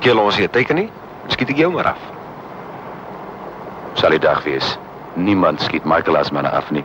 Keel ons nie 'n teken nie, dan skiet ek jou maar af. Sal die dag wees. Niemand skiet Michael as manne af nie.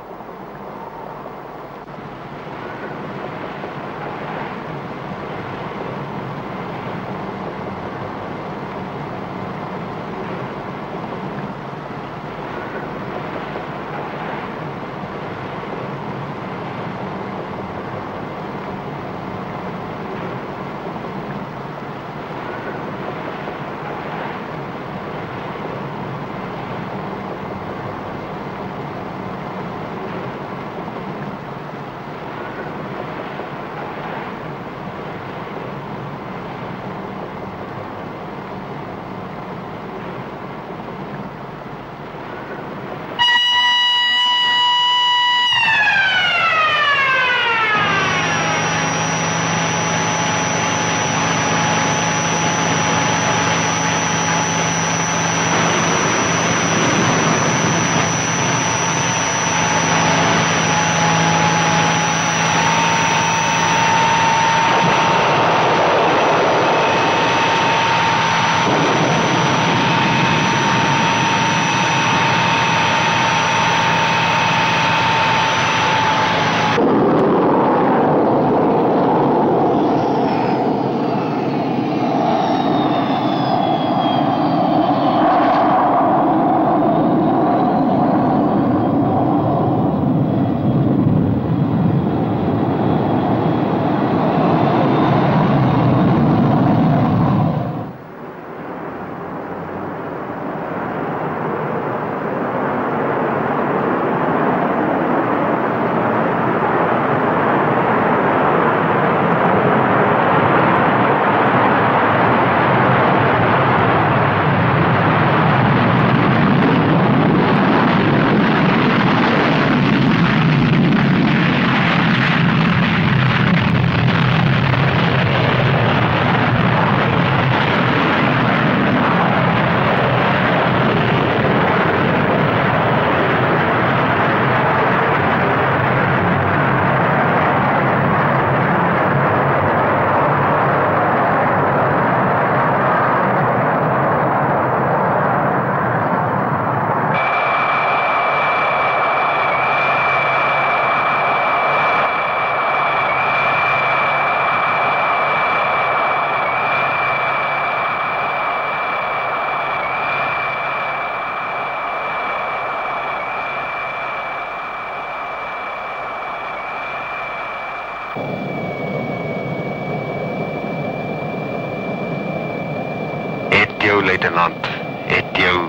Het jou, luitenant. Het jou.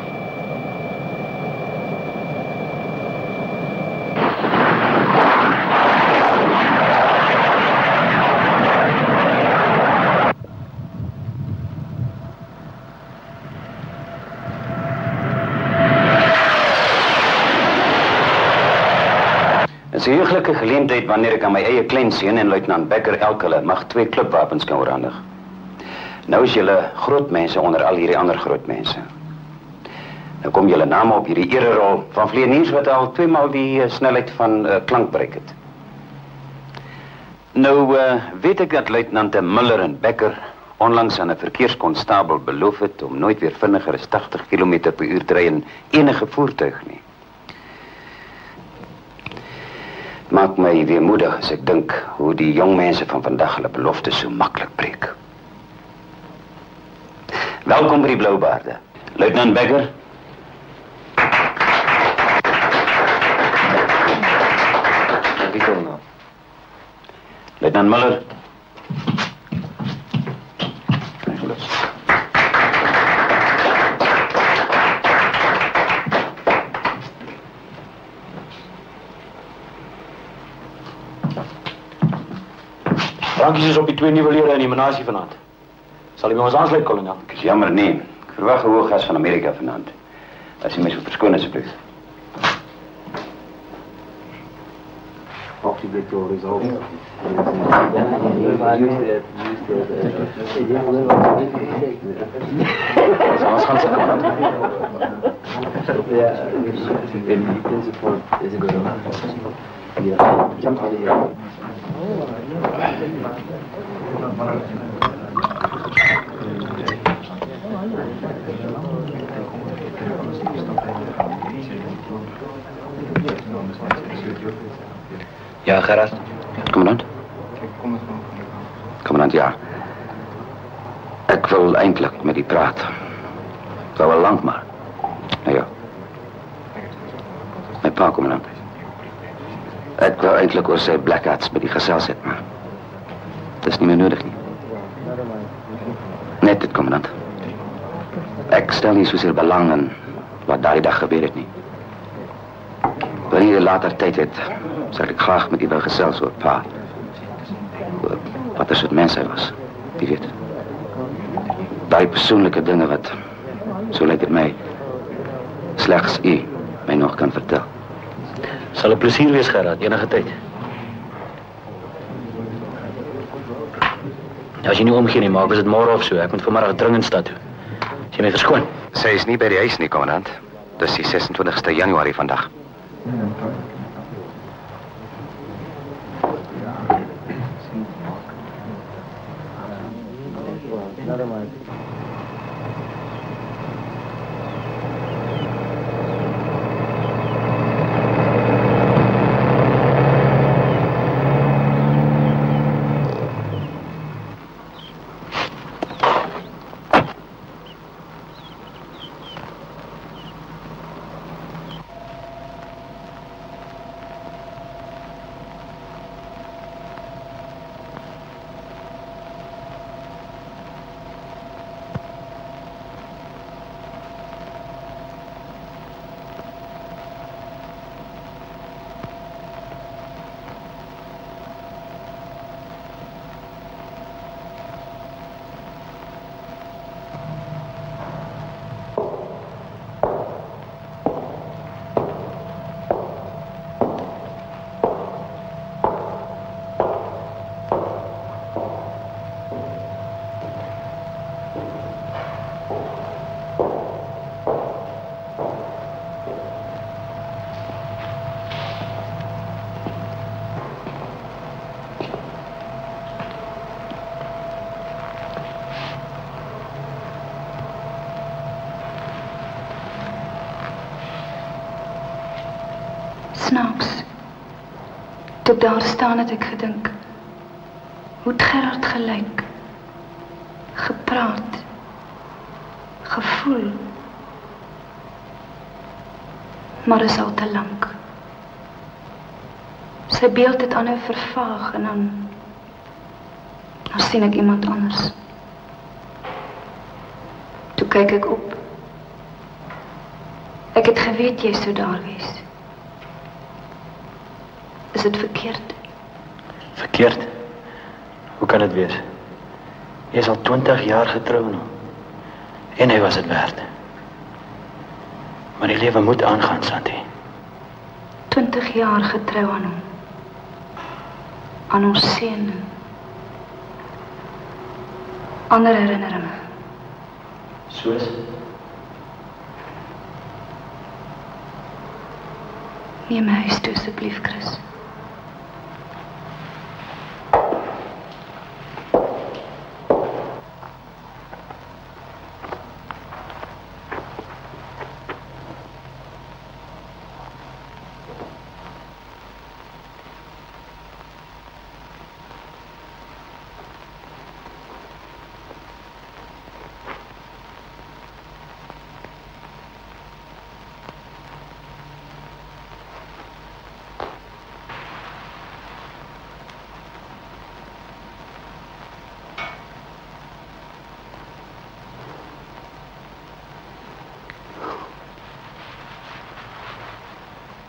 Het is 'n heuglijke geleentheid wanneer ek aan my eie kleinseun en luitenant Becker Elkele mag 2 klipwapens kan oorhandig. Nou is julle groot mense onder al hierdie ander groot mense. Nou kom julle name op hierdie ererol van vleieniers wat al 2 maal die snelheid van klank bereik het. Nou weet ek dat luitenante Miller en Becker onlangs aan 'n verkeerskonstabel beloof het om nooit weer vinniger as 80 km/h te ry in enige voertuig nie. Maak my weemoedig as ek dink hoe die jong mense van vandag hulle beloftes so maklik breek. Welkom by die Bloubaarde. Luitenant Becker. Wie kom nou? Luitenant Miller. Drankies is op die 2 nuwe lede in die menasie vanaand. Sal jy by ons aansluit, kolonel? Ek is jammer, nee. Ek verwag 'n hoë gas van Amerika vanaand. As jy my so verskoon asseblief. Of die Victor is ook. Ons gaan sit aan. Ja, in principle is a good one. Ja, jump out of here. Ja, Gerard. Commandant? Commandant, ja. Ek wil eintlik met u praat. Het sou wel lank, maar. Nou ja. My pa, commandant. Ek wou eintlik oor sy blackouts met die gesels het, maar dit is nie meer nodig nie. Net dit, commandant. Ek stel nie soseer belang in wat daai dag gebeur het nie. Wanneer jy later tyd het, sal ek graag met u wil gesels oor pa. Oor wat er soort mens hy was, wie weet. Daai persoonlike dinge wat, so lyk dit my, slegs u my nog kan vertel. Sal 'n plesier wees, Gerard, enige tyd. As jy nie omgee nie, maak as dit môre of so. Ek moet vanmiddag dringend stad toe. As jy my verskoon. Sy is nie by die huis nie, kommandant. Dis die 26ste Januarie vandag. Snaaks. Toe ek daar staan het ek gedink, hoe het Gerard gelyk, gepraat, gevoel. Maar is al te lank. Sy beeld het aanhou vervaag en dan Dan sien ek iemand anders. Toe kyk ek op. Ek het geweet jy sou daar wees. Is dit verkeerd? Verkeerd? Hoe kan dit wees? Jy is al 20 jaar getrou nou. En hy was het werd. Maar die lewe moet aangaan, Santi. 20 jaar getrou aan hom. Aan ons seun. Ander herinneringe. Soos? Neem my huis toe asseblief, Chris.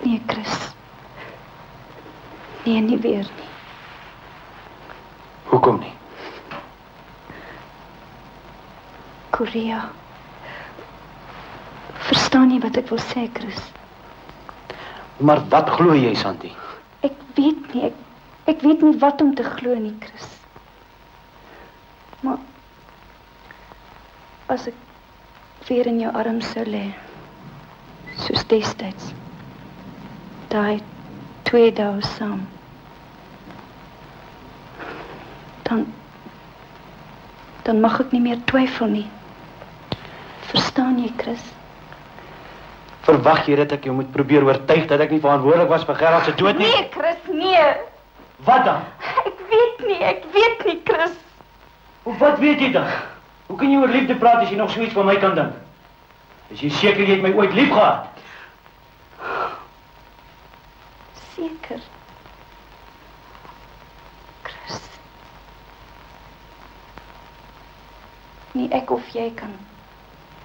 Nee, Chris. Nee, nie weer nie. Hoekom nie? Korea. Verstaan jy wat ek wil sê, Chris? Maar wat glo jy, Santi? Ek weet nie, ek weet nie wat om te glo nie, Chris. Maar as ek weer in jou arms sou lê, soos destyds, daai 2 dae saam, dan mag ek nie meer twyfel nie. Verstaan jy, Chris? Verwag jy dat ek jou moet probeer oortuig dat ek nie verantwoordelik was vir Gerard se dood nie? Nee, Chris, nee. Wat dan? Ek weet nie, Chris. Wat weet jy dan? Hoe kan jy oor liefde praat as jy nog so iets van my kan dink? Is jy seker jy het my ooit lief gehad? Seker. Chris. Nie ek of jy kan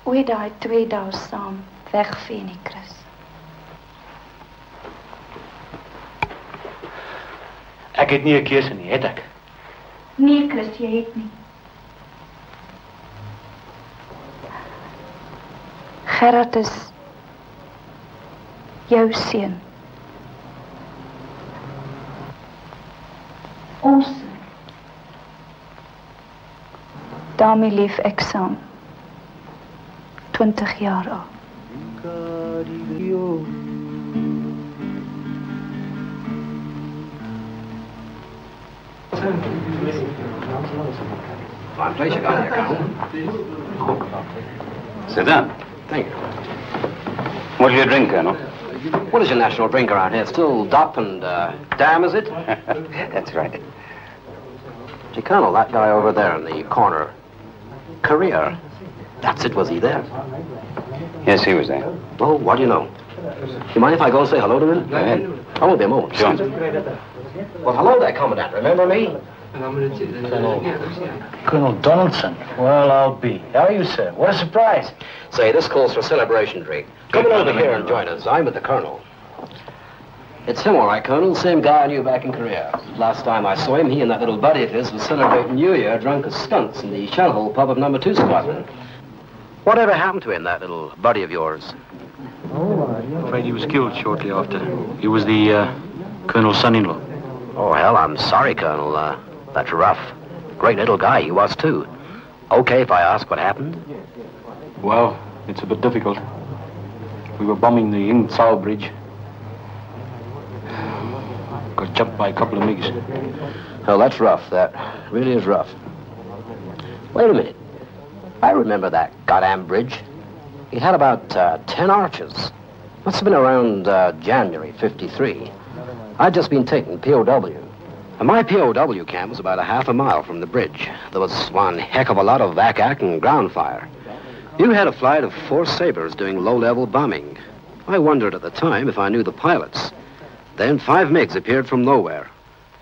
ooit daai 2 dae saam wegvee nie, Chris. Ek het nie 'n keuse nie, het ek? Nee, Chris, jy het nie. Gerard is jou seun. Ons. Daarmee leef ek saam. 20 jaar al. My pleasure, Colonel. Sit down. Thank you. What do you drink, Colonel? What is your national drink around here? Still DOP and Dam, is it? That's right. Gee, Colonel, that guy over there in the corner, Korea, that's it, was he there? Yes, he was there. Oh, what do you know? You mind if I go and say hello to him? Go ahead. I won't be a moment. Sure. Well, hello there, Commandant. Remember me? Colonel Donaldson. Well, I'll be. How are you, sir? What a surprise. Say, this calls for celebration drink. Come on over here and join us. I'm with the Colonel. It's him, all right, Colonel. Same guy I knew back in Korea. Last time I saw him, he and that little buddy of his was celebrating New Year drunk as skunks in the shell-hole pub of number 2 Squadron. Whatever happened to him, that little buddy of yours? I'm afraid he was killed shortly after. He was the Colonel's son-in-law. Oh, hell, I'm sorry, Colonel. That's rough. Great little guy he was, too. Okay if I ask what happened? Well, it's a bit difficult. We were bombing the Ing Tsao Bridge. Got jumped by a couple of MiGs. Oh, that's rough. That really is rough. Wait a minute. I remember that goddamn bridge. It had about 10 arches. Must have been around January '53. I'd just been taken POW. And my POW camp was about a half a mile from the bridge. There was one heck of a lot of vac-ac and ground fire. You had a flight of 4 Sabres doing low-level bombing. I wondered at the time if I knew the pilots. Then 5 MiGs appeared from nowhere.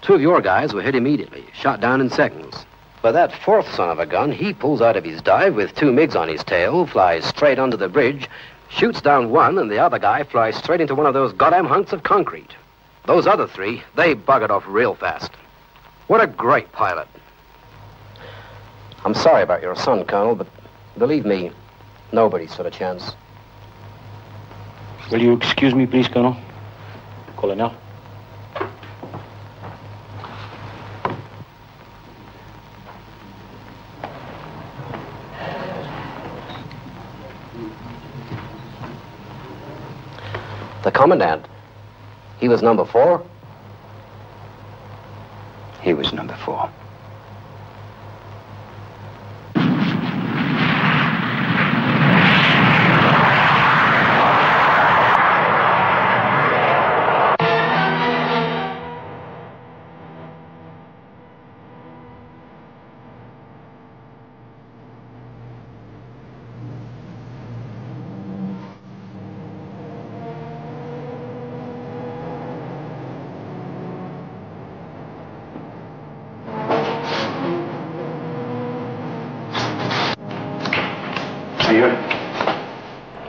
2 of your guys were hit immediately, shot down in seconds. But that fourth son of a gun, he pulls out of his dive with 2 MiGs on his tail, flies straight under the bridge, shoots down one, and the other guy flies straight into one of those goddamn hunks of concrete. Those other 3, they buggered off real fast. What a great pilot. I'm sorry about your son, Colonel, but believe me, nobody stood a chance. Will you excuse me, please, Colonel? Colonel. The Commandant, he was number 4? He was number 4.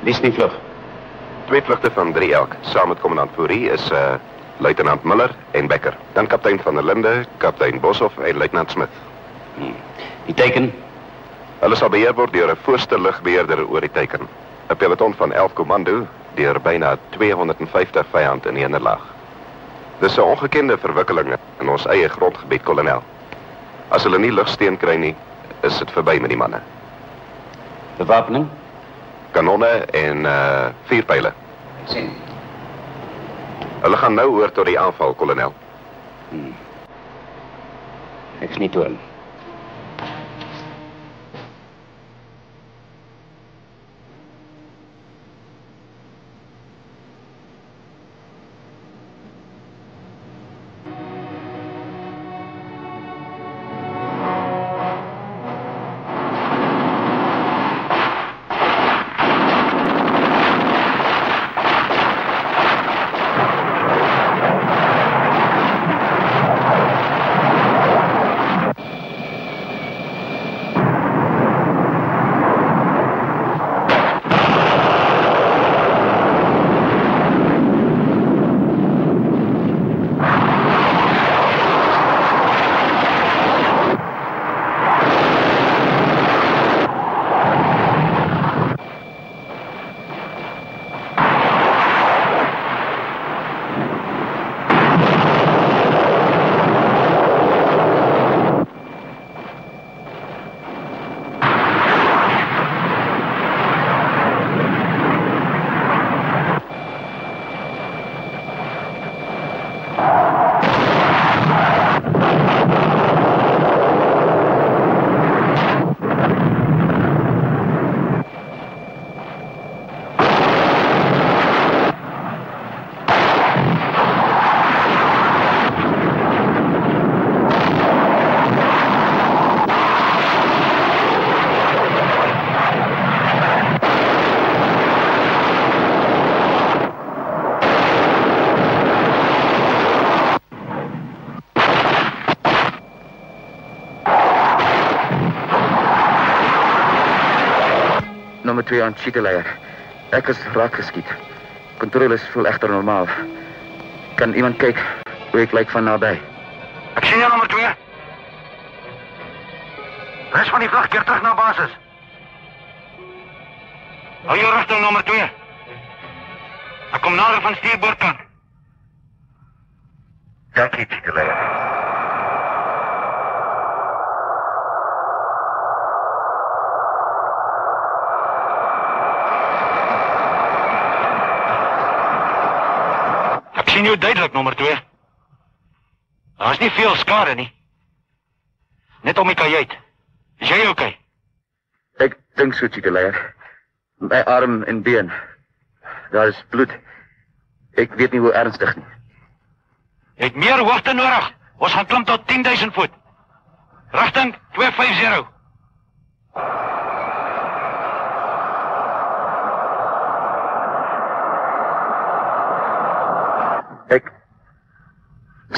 Dis die vlug. 2 vlugte van 3 elk. Saam met commandant Fourie is luitenant Miller en Becker. Dan kaptein van der Linde, kaptein Boshoff en luitenant Smith. Die teiken? Hulle sal beheer word deur 'n voorste lugbeheerder oor die teiken. 'n Peloton van 11 kommando deur byna 250 vyand in die nederlaag. Dis 'n ongekende verwikkeling in ons eie grondgebied, kolonel. As hulle nie lugsteen kry nie, is dit verby met die manne. Bewapening? Kanonne en 4 pyle. Sien. Hulle gaan nou oor tot die aanval, kolonel. Ek's nie toon. Nummer 2 aan Chieteleier. Ek is raak geskiet. Controles voel egter normaal. Kan iemand kyk hoe ek lyk van naby? Ek sien jou, nommer 2. Res van die vlug keer terug na basis. Hou jou rigting, nommer 2. Ek kom nader van stuurboordkant. Dankie, Chieteleier. Ek sien jou duidelik, nommer 2. Daar is nie veel skade nie. Net om die kajuit. Is jy oké? Ek dink so, Chieteleier. My arm en been. Daar is bloed. Ek weet nie hoe ernstig nie. Jy het meer hoogte nodig. Ons gaan klim tot 10.000 voet. Rigting 250.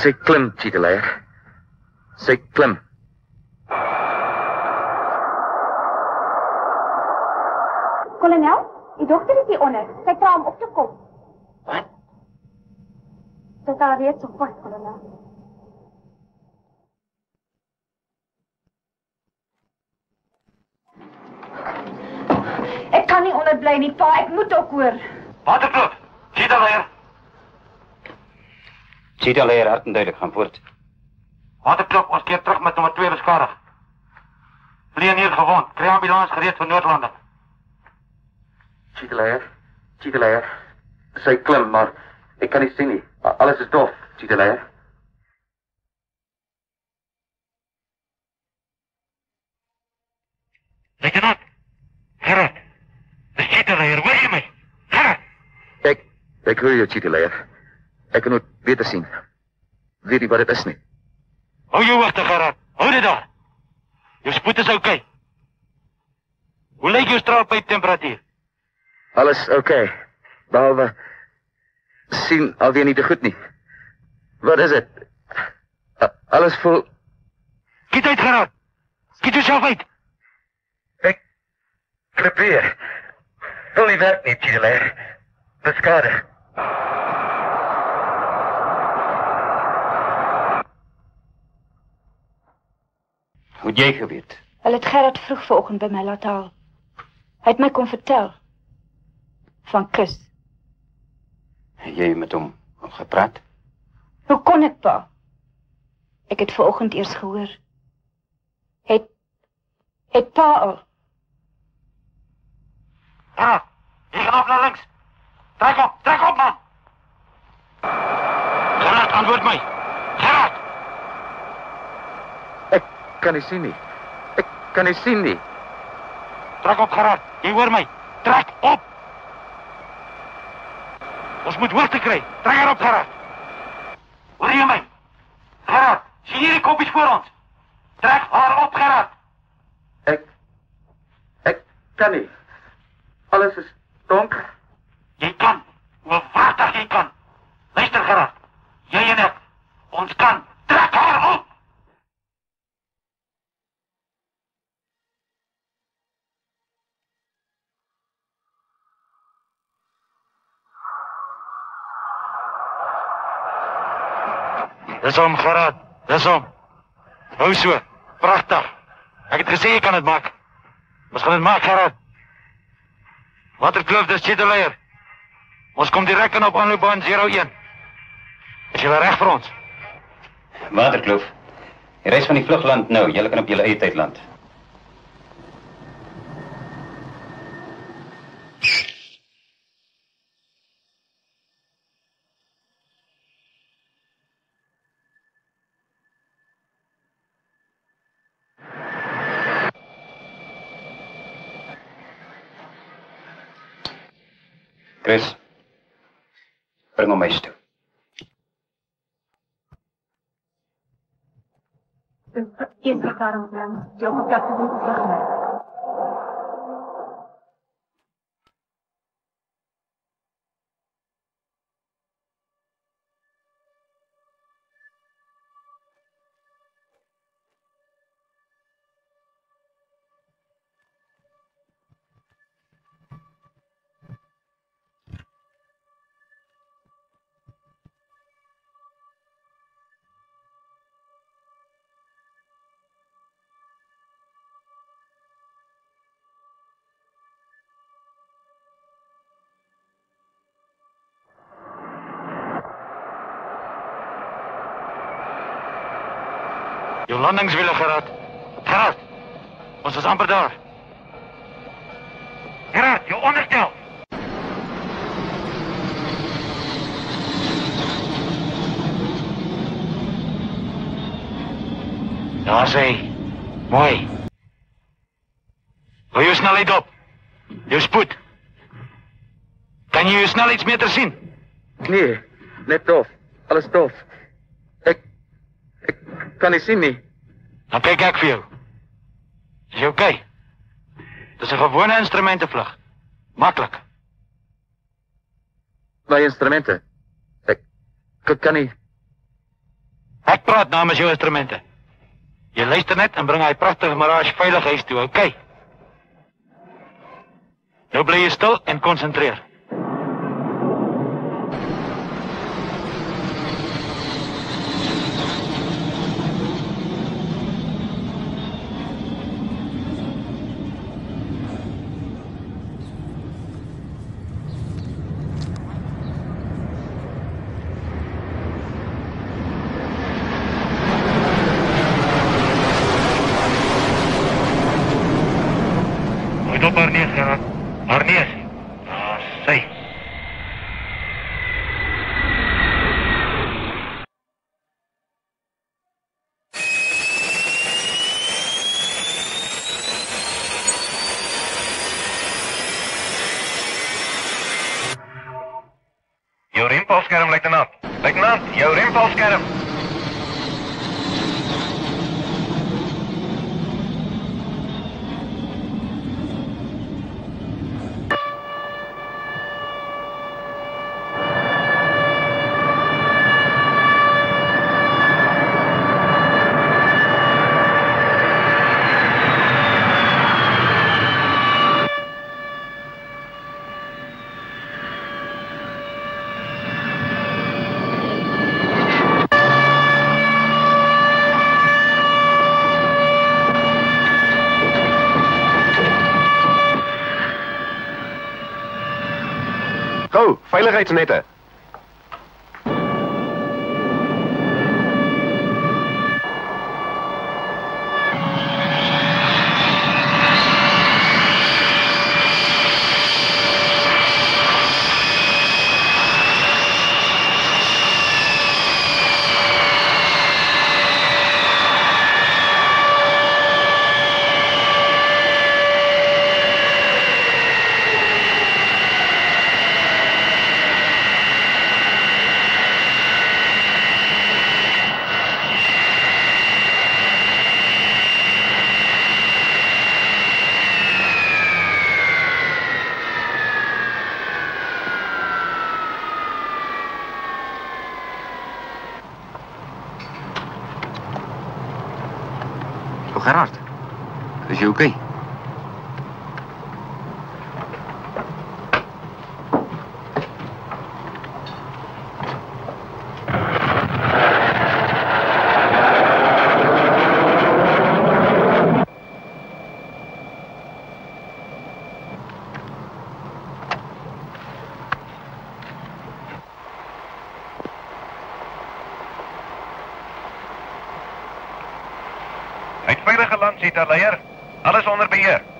Sy klim, Chieteleier. Sy klim. dokter is hier onder. Sy vra hom op te kom. Wat? Sy sal reeds op pad, kolonel. Ek kan nie onderbly nie, pa. Ek moet ook hoor. Waterkloof, Cheetah-leier. Cheetah-leier hard en duidelik, gaan voort. Waterkloof, ons keer terug met nommer 2 beskadig. Vlieg hier gewond, kry ambulans gereed vir noodlanding. Cheetah-leier. Sy klim, maar ek kan nie sien nie. Alles is dof, Cheetah-leier. Luitenant, Gerard, dis Cheetah-leier, hoor jy my? Gerard! Ek hoor jou, Cheetah-leier. Ek kan nooit beter sien. Weet nie wat dit is nie. Hou jou hoogte, Gerard. Hou dit daar. Jou spoed is oukei. Hoe lyk jou straalpyp temperatuur? Alles oukei. Behalwe sien alweer nie te goed nie. Wat is dit? Alles vol... Skiet uit, Gerard. Skiet jouself uit. Ek probeer. Wil nie werk nie, Cheetah-leier. Beskadig. Hoe het jy geweet? Hulle het Gerard vroeg vanoggend by my laat haal. Hy het my kom vertel. Van Chris. Het jy met hom gepraat? Hoe kon ek, pa? Ek het vanoggend eers gehoor. Het pa al. Gerard, jy gaan op naar links. Trek op, man. Gerard, antwoord my. Gerard! Ek kan nie sien nie. Trek op, Gerard. Jy hoor my. Trek op! Ons moet hoogte kry. Trek haar op, Gerard. Hoor jy my? Gerard, sien hier die koppies voor ons. Trek haar op, Gerard. Ek kan nie. Alles is donker. Jy kan. Waarachtig jy kan. Luister, Gerard. Jy en ek. Ons kan. Trek haar op! Dis hom, Gerard. Dis hom. Hou so. Pragtig. Ek het gesê jy kan dit maak. Ons gaan dit maak, Gerard. Waterkloof, dis Cheetah-leier. Ons kom direk in op aanloopbaan 01. Is julle reg vir ons? Waterkloof. Die reis van die vlugland nou. Julle kan op julle eie tyd land. Chris, bring hom huis toe. Een verklaring van die opgekapte voetslag. Jou landingswiele, Gerard. Gerard, ons is amper daar. Gerard, jou onderstel. Daar is hy. Mooi. Hou jou snelheid op. Jou spoed. Kan jy jou snelheidsmeter sien? Nee, net dof. Alles dof. Ek kan nie sien nie. Dan kyk ek vir jou. Is jy oké? Dis 'n gewone instrumentevlug. Maklik. My instrumente. Ek kan nie. Ek praat namens jou instrumente. Jy luister net en bring hy pragtige Mirage veilig huis toe, oké? Nou bly jy stil en konsentreer. Op Arnees, Gerard. Arnees. Sy. Jou rempalskerm, luitenant. Luitenant, jou rempalskerm. Gou, veiligheidsnette. Gerard, is jy oké? Veilige land, Sieter, leier. Alles onder beheer.